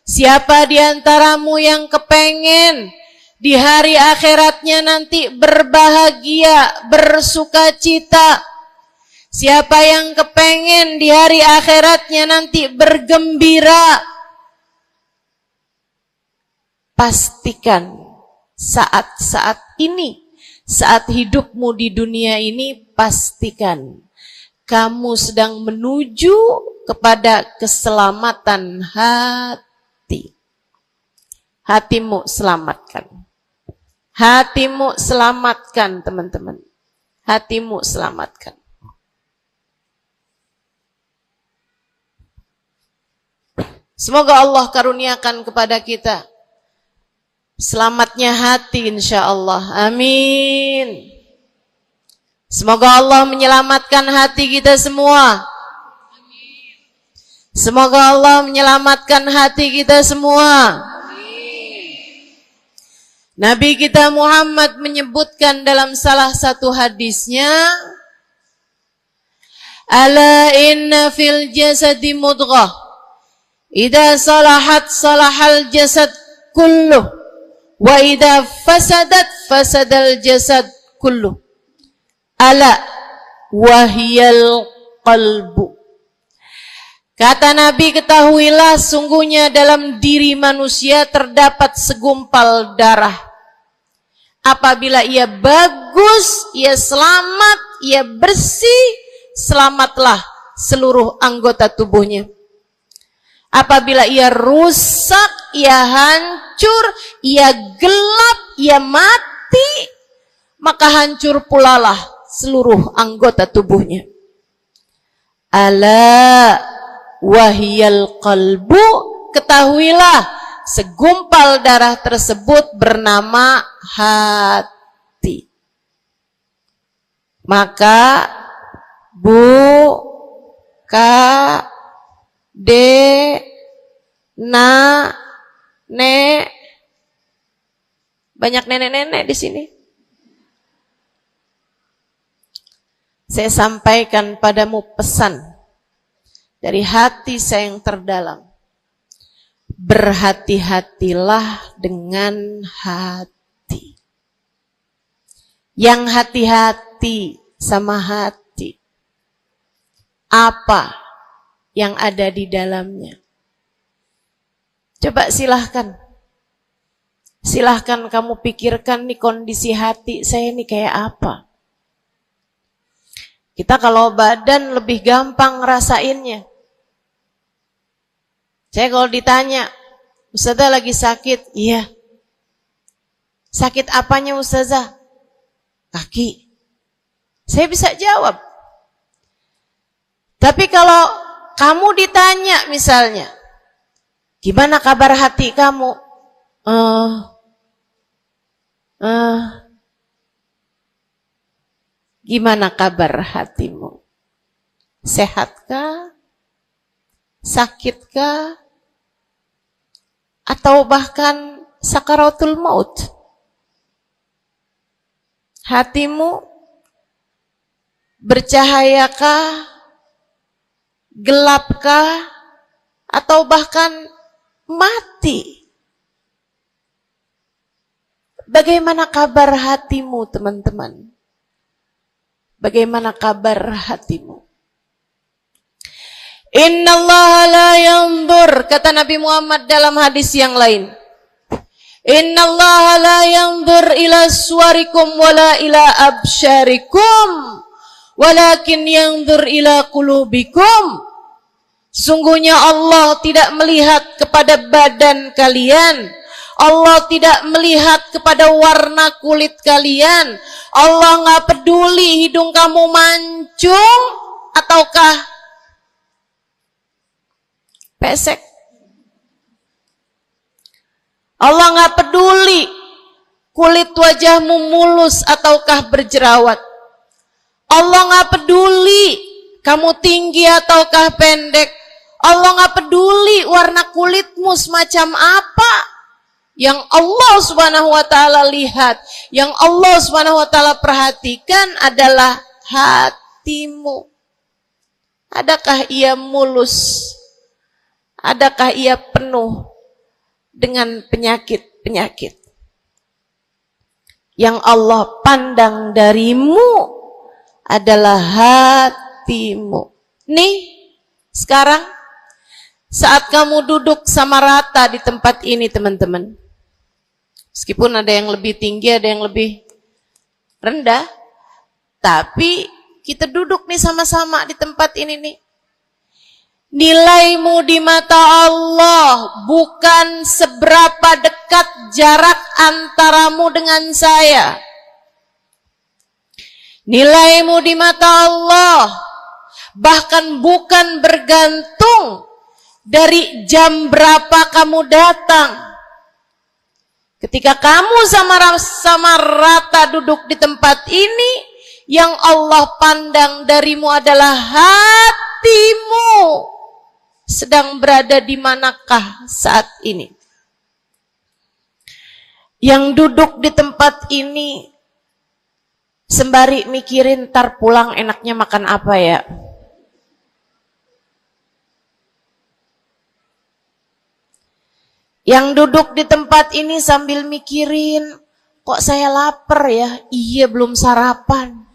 Siapa di antaramu yang kepengen di hari akhiratnya nanti berbahagia, bersukacita? Siapa yang kepengen di hari akhiratnya nanti bergembira? pastikan saat-saat ini, saat hidupmu di dunia ini, pastikan kamu sedang menuju kepada keselamatan hati. Hatimu selamatkan. Hatimu selamatkan, teman-teman. Hatimu selamatkan. Semoga Allah karuniakan kepada kita selamatnya hati, insya Allah. Amin. Semoga Allah menyelamatkan hati kita semua. Semoga Allah menyelamatkan hati kita semua. Nabi kita Muhammad menyebutkan dalam salah satu hadisnya, ala inna fil jasadi mudghah, idza salahat salahal jasad kulluh, wa idza fasadat fasadal jasad kulluh. Ala wahiyal qalbu. Kata Nabi, ketahuilah sungguhnya dalam diri manusia terdapat segumpal darah. Apabila ia bagus, ia selamat, ia bersih, selamatlah seluruh anggota tubuhnya. Apabila ia rusak, ia hancur, ia gelap, ia mati, maka hancur pulalah seluruh anggota tubuhnya. Ala wahiyal qalbu, ketahuilah segumpal darah tersebut bernama hati. Maka bu, ka, de, na, ne, banyak nenek-nenek di sini. Saya sampaikan padamu pesan dari hati saya yang terdalam. Berhati-hatilah dengan hati. Yang hati-hati sama hati, apa yang ada di dalamnya? Coba silahkan. Silahkan kamu pikirkan nih, kondisi hati saya ini kayak apa. Kita kalau badan lebih gampang ngerasainnya. Saya kalau ditanya, Ustazah lagi sakit? Iya. Sakit apanya Ustazah? Kaki. Saya bisa jawab. Tapi kalau kamu ditanya misalnya, gimana kabar hati kamu? Gimana kabar hatimu? Sehatkah? Sakitkah? Atau bahkan sakaratul maut? Hatimu bercahayakah? Gelapkah? Atau bahkan mati? Bagaimana kabar hatimu, teman-teman? Bagaimana kabar hatimu? Innallaha la yanzur, kata Nabi Muhammad dalam hadis yang lain. Innallaha la yanzur ila suwarikum wala ila absyarikum, walakin yanzur ila qulubikum. Sungguhnya Allah tidak melihat kepada badan kalian, Allah tidak melihat kepada warna kulit kalian. Allah nggak peduli hidung kamu mancung ataukah pesek. Allah nggak peduli kulit wajahmu mulus ataukah berjerawat. Allah nggak peduli kamu tinggi ataukah pendek. Allah nggak peduli warna kulitmu semacam apa. Yang Allah Subhanahu wa taala lihat, yang Allah Subhanahu wa taala perhatikan adalah hatimu. Adakah ia mulus? Adakah ia penuh dengan penyakit-penyakit? Yang Allah pandang darimu adalah hatimu. Nih, sekarang saat kamu duduk sama rata di tempat ini, teman-teman, Meskipun ada yang lebih tinggi, ada yang lebih rendah. Tapi kita duduk nih sama-sama di tempat ini nih. Nilaimu di mata Allah bukan seberapa dekat jarak antaramu dengan saya. Nilaimu di mata Allah bahkan bukan bergantung dari jam berapa kamu datang. Ketika kamu sama rata duduk di tempat ini, yang Allah pandang darimu adalah hatimu sedang berada di manakah saat ini. Yang duduk di tempat ini sembari mikirin ntar pulang enaknya makan apa ya. Yang duduk di tempat ini sambil mikirin, kok saya lapar ya? Iya, belum sarapan.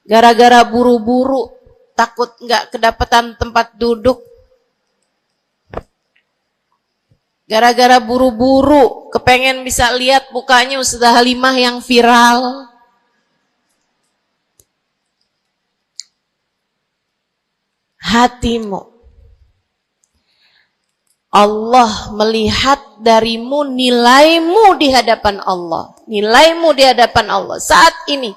Gara-gara buru-buru, takut nggak kedapatan tempat duduk. Gara-gara buru-buru, kepengen bisa lihat mukanya Ustazah Halimah yang viral. Hatimu. Allah melihat darimu nilaimu di hadapan Allah. Nilaimu di hadapan Allah saat ini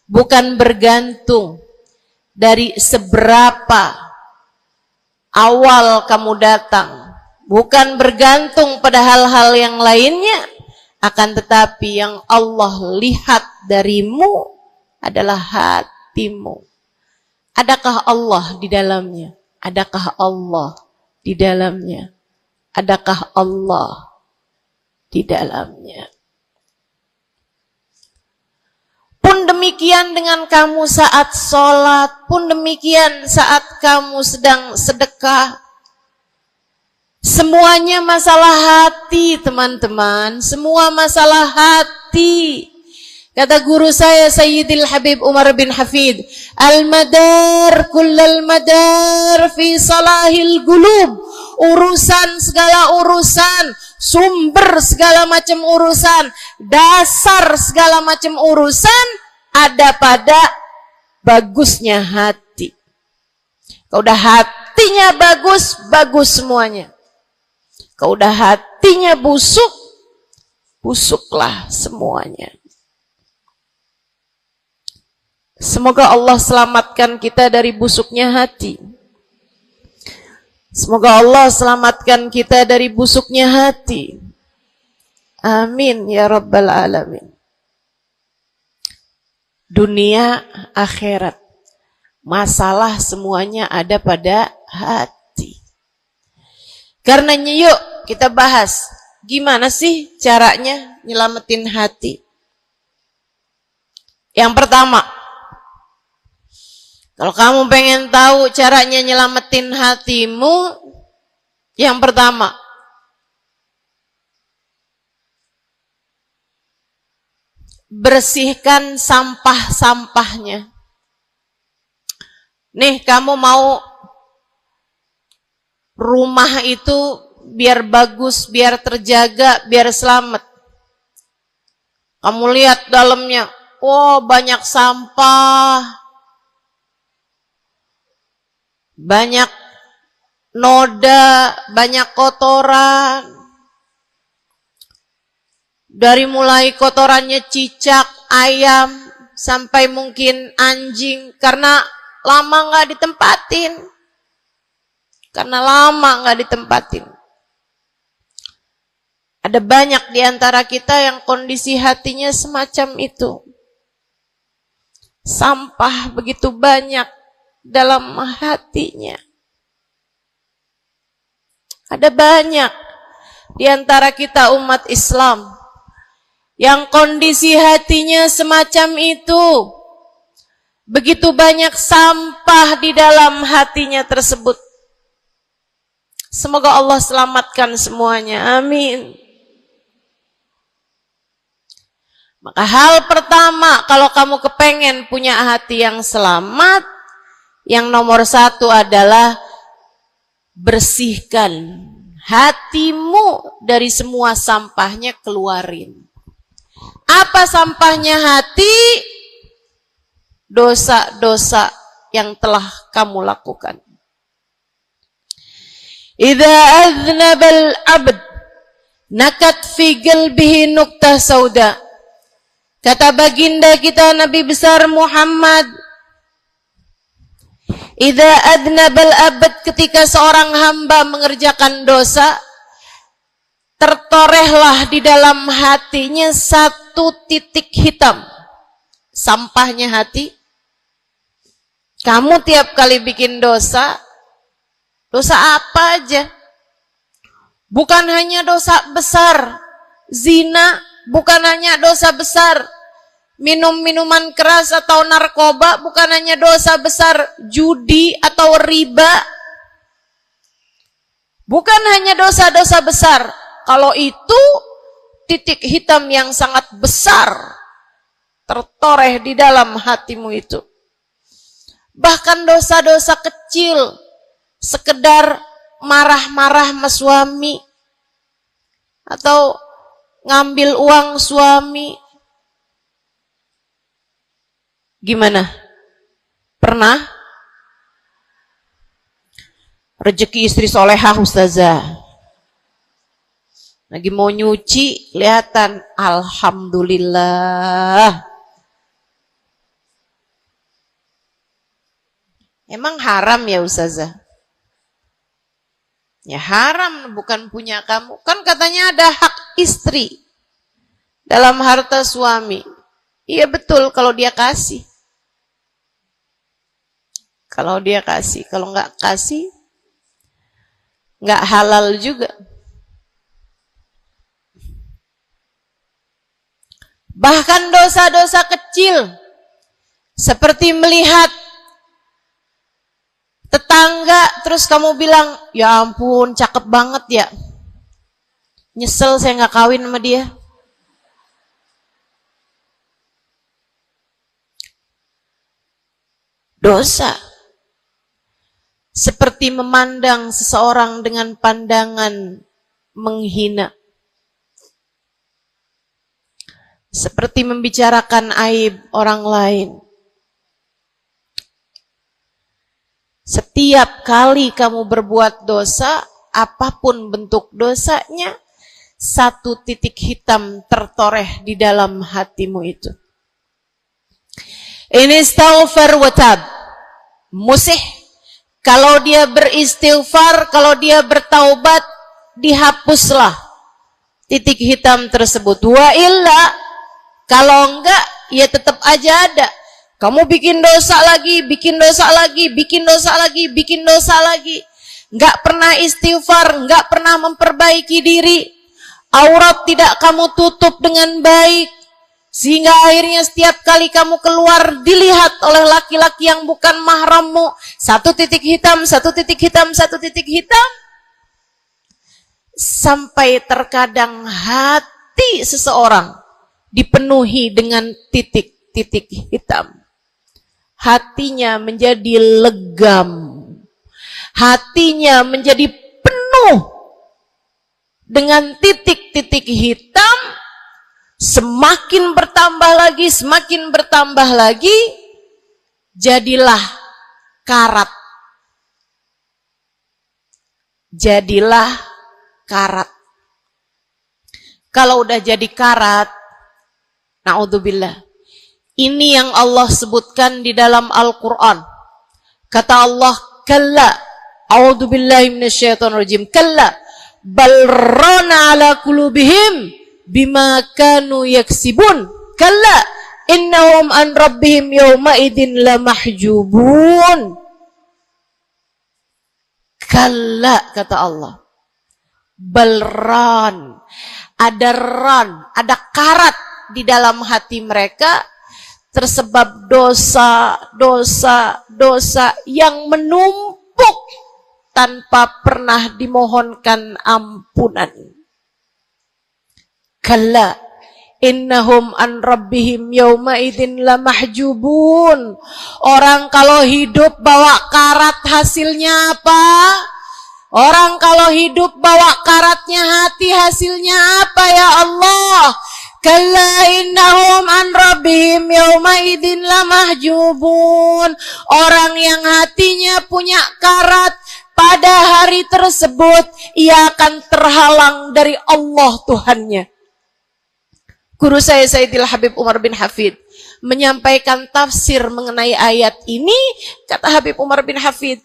bukan bergantung dari seberapa awal kamu datang. Bukan bergantung pada hal-hal yang lainnya. Akan tetapi yang Allah lihat darimu adalah hatimu. Adakah Allah di dalamnya? Adakah Allah di dalamnya? Adakah Allah di dalamnya? Pun demikian dengan kamu saat sholat, pun demikian saat kamu sedang sedekah. Semuanya masalah hati, teman-teman. Semua masalah hati. Kata guru saya Sayyidil Habib Umar bin Hafid, al-madar kullal madar fi salahil gulub. Urusan segala urusan, sumber segala macam urusan, dasar segala macam urusan ada pada bagusnya hati. Kalau udah hatinya bagus, bagus semuanya. Kalau udah hatinya busuk, busuklah semuanya. Semoga Allah selamatkan kita dari busuknya hati. Semoga Allah selamatkan kita dari busuknya hati. Amin ya Rabbal Alamin. Dunia, akhirat. Masalah semuanya ada pada hati. Karenanya yuk kita bahas. Gimana sih caranya nyelamatin hati? Yang pertama, kalau kamu pengen tahu caranya nyelamatin hatimu, yang pertama, bersihkan sampah-sampahnya. Nih, kamu mau rumah itu biar bagus, biar terjaga, biar selamat. Kamu lihat dalamnya, oh banyak sampah. Banyak noda, banyak kotoran. Dari mulai kotorannya cicak, ayam, sampai mungkin anjing. Karena lama nggak ditempatin. Ada banyak di antara kita yang kondisi hatinya semacam itu. Sampah begitu banyak dalam hatinya. Ada banyak di antara kita umat Islam yang kondisi hatinya semacam itu. Begitu banyak sampah di dalam hatinya tersebut. Semoga Allah selamatkan semuanya. Amin. Maka hal pertama, kalau kamu kepengen punya hati yang selamat, yang nomor satu adalah bersihkan hatimu dari semua sampahnya keluarin. Apa sampahnya hati? Dosa-dosa yang telah kamu lakukan. Idza aznabal abd nakat fi qalbihi nuqtah sauda. Kata baginda kita Nabi besar Muhammad, idza aznabal abd, ketika seorang hamba mengerjakan dosa, tertorehlah di dalam hatinya satu titik hitam. Sampahnya hati. Kamu tiap kali bikin dosa, dosa apa aja? Bukan hanya dosa besar, zina, bukan hanya dosa besar, minum minuman keras atau narkoba, bukan hanya dosa besar, judi atau riba. Bukan hanya dosa-dosa besar. Kalau itu titik hitam yang sangat besar tertoreh di dalam hatimu itu. Bahkan dosa-dosa kecil, sekedar marah-marah sama suami atau ngambil uang suami. Gimana? Pernah? Rezeki istri solehah ustazah. Lagi mau nyuci, kelihatan alhamdulillah. Emang haram ya ustazah? Ya haram, bukan punya kamu. Kan katanya ada hak istri dalam harta suami. Iya betul kalau dia kasih. Kalau dia kasih, kalau nggak kasih, nggak halal juga. Bahkan dosa-dosa kecil, seperti melihat tetangga, terus kamu bilang, ya ampun, cakep banget ya. Nyesel saya nggak kawin sama dia. Dosa. Seperti memandang seseorang dengan pandangan menghina. Seperti membicarakan aib orang lain. Setiap kali kamu berbuat dosa, apapun bentuk dosanya, satu titik hitam tertoreh di dalam hatimu itu. Ini istighfar wa tab. Musih, kalau dia beristighfar, kalau dia bertaubat, dihapuslah titik hitam tersebut. Wa illa, kalau enggak, ya tetap aja ada. Kamu bikin dosa lagi, bikin dosa lagi, bikin dosa lagi, bikin dosa lagi. Enggak pernah istighfar, enggak pernah memperbaiki diri. Aurat tidak kamu tutup dengan baik. Sehingga akhirnya setiap kali kamu keluar dilihat oleh laki-laki yang bukan mahrammu. Satu titik hitam, satu titik hitam, satu titik hitam. Sampai terkadang hati seseorang dipenuhi dengan titik-titik hitam. Hatinya menjadi legam. Hatinya menjadi penuh dengan titik-titik hitam. Semakin bertambah lagi, semakin bertambah lagi, jadilah karat. Jadilah karat. Kalau udah jadi karat, na'udzubillah. Ini yang Allah sebutkan di dalam Al-Quran. Kata Allah, kalla, a'udzubillahi minasyaitonirrajim, kalla, balrana ala qulubihim bima kanu yaksibun, kalla, innahum an rabbihim yawma idin lamahjubun. Kalla, kata Allah, balran, ada ran, ada karat di dalam hati mereka, tersebab dosa, dosa, dosa yang menumpuk tanpa pernah dimohonkan ampunan. Kalla, innahum an rabbihim yawma idzin lamahjubun. Orang kalau hidup bawa karat hasilnya apa? Orang kalau hidup bawa karatnya hati, hasilnya apa ya Allah? Kalla innahum an rabbihim yawma idzin lamahjubun. Orang yang hatinya punya karat, pada hari tersebut ia akan terhalang dari Allah Tuhannya. Guru saya Sayyidil Habib Umar bin Hafid menyampaikan tafsir mengenai ayat ini. Kata Habib Umar bin Hafid,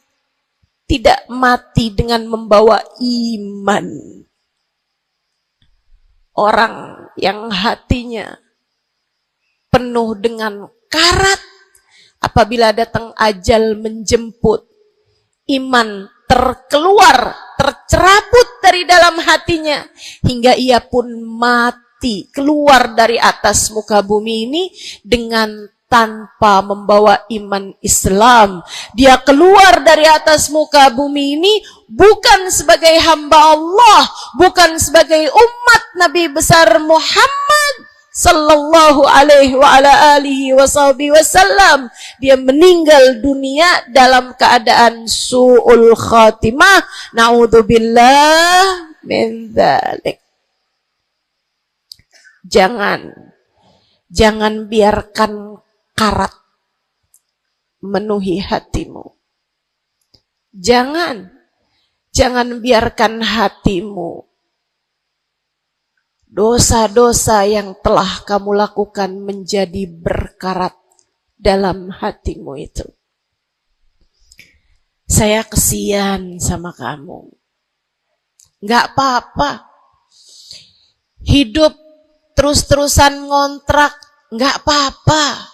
tidak mati dengan membawa iman. Orang yang hatinya penuh dengan karat, apabila datang ajal menjemput, iman terkeluar, tercerabut dari dalam hatinya, hingga ia pun mati, keluar dari atas muka bumi ini dengan tanpa membawa iman Islam. Dia keluar dari atas muka bumi ini bukan sebagai hamba Allah, bukan sebagai umat Nabi besar Muhammad sallallahu alaihi wa ala alihi wasallam. Dia meninggal dunia dalam keadaan su'ul khatimah. Na'udzubillah min dzalik. Jangan biarkan karat memenuhi hatimu. Jangan biarkan hatimu, dosa-dosa yang telah kamu lakukan menjadi berkarat dalam hatimu itu. Saya kesian sama kamu. Nggak apa-apa. Hidup terus-terusan ngontrak, nggak apa-apa.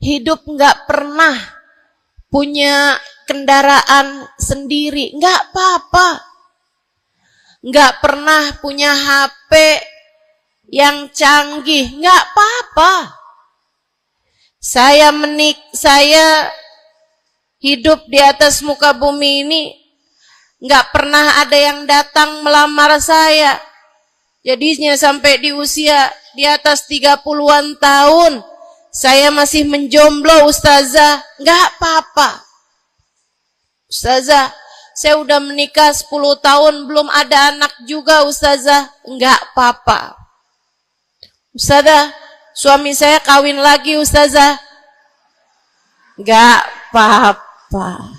Hidup nggak pernah punya kendaraan sendiri, nggak apa-apa. Nggak pernah punya HP yang canggih, nggak apa-apa. Saya hidup di atas muka bumi ini, nggak pernah ada yang datang melamar saya. Jadinya sampai di usia di atas 30-an tahun, saya masih menjomblo, Ustazah. Nggak apa-apa. Ustazah, saya udah menikah 10 tahun, belum ada anak juga, Ustazah. Nggak apa-apa. Ustazah, suami saya kawin lagi, Ustazah. Nggak apa-apa.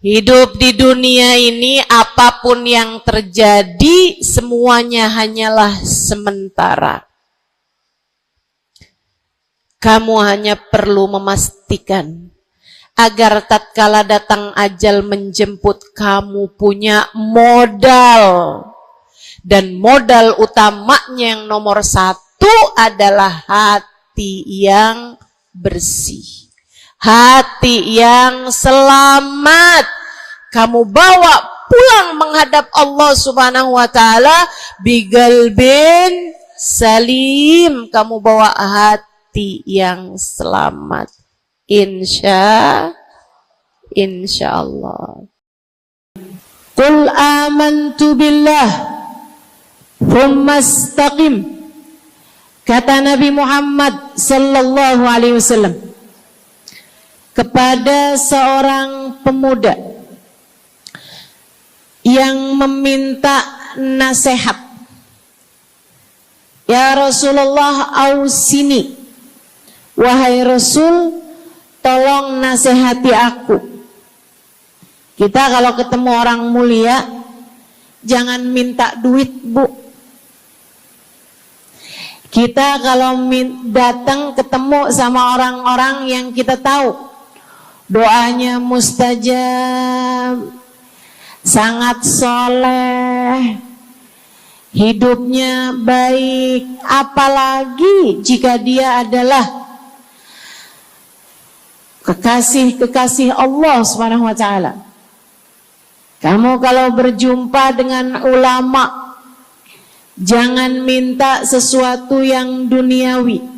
Hidup di dunia ini, apapun yang terjadi, semuanya hanyalah sementara. Kamu hanya perlu memastikan agar tatkala datang ajal menjemput, kamu punya modal. Dan modal utamanya yang nomor 1 adalah hati yang bersih. Hati yang selamat. Kamu bawa pulang menghadap Allah Subhanahu wa ta'ala bigalbin salim. Kamu bawa hati yang selamat. Insya Allah. Qul amantu billah thumma istaqim. Kata Nabi Muhammad sallallahu alaihi wasallam kepada seorang pemuda yang meminta nasihat, ya Rasulullah, ausini, wahai Rasul, tolong nasihati aku. Kita kalau ketemu orang mulia, jangan minta duit, Bu. Kita kalau datang ketemu sama orang-orang yang kita tahu doanya mustajab, sangat soleh, hidupnya baik, apalagi jika dia adalah kekasih Allah Subhanahu wa ta'ala. Kamu kalau berjumpa dengan ulama, jangan minta sesuatu yang duniawi.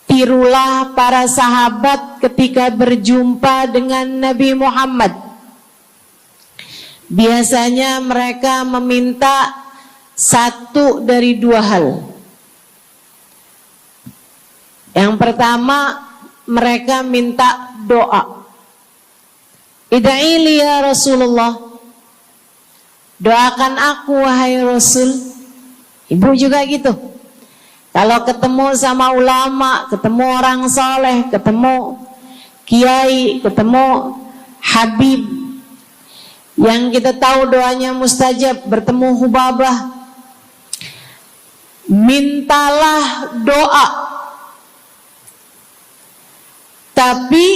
Tirulah para sahabat ketika berjumpa dengan Nabi Muhammad. Biasanya mereka meminta satu dari 2 hal. Yang pertama, mereka minta doa. Ida'ili ya Rasulullah, doakan aku wahai Rasul. Ibu juga gitu. Kalau ketemu sama ulama, ketemu orang soleh, ketemu kiai, ketemu habib yang kita tahu doanya mustajab, bertemu Hubabah, mintalah doa. Tapi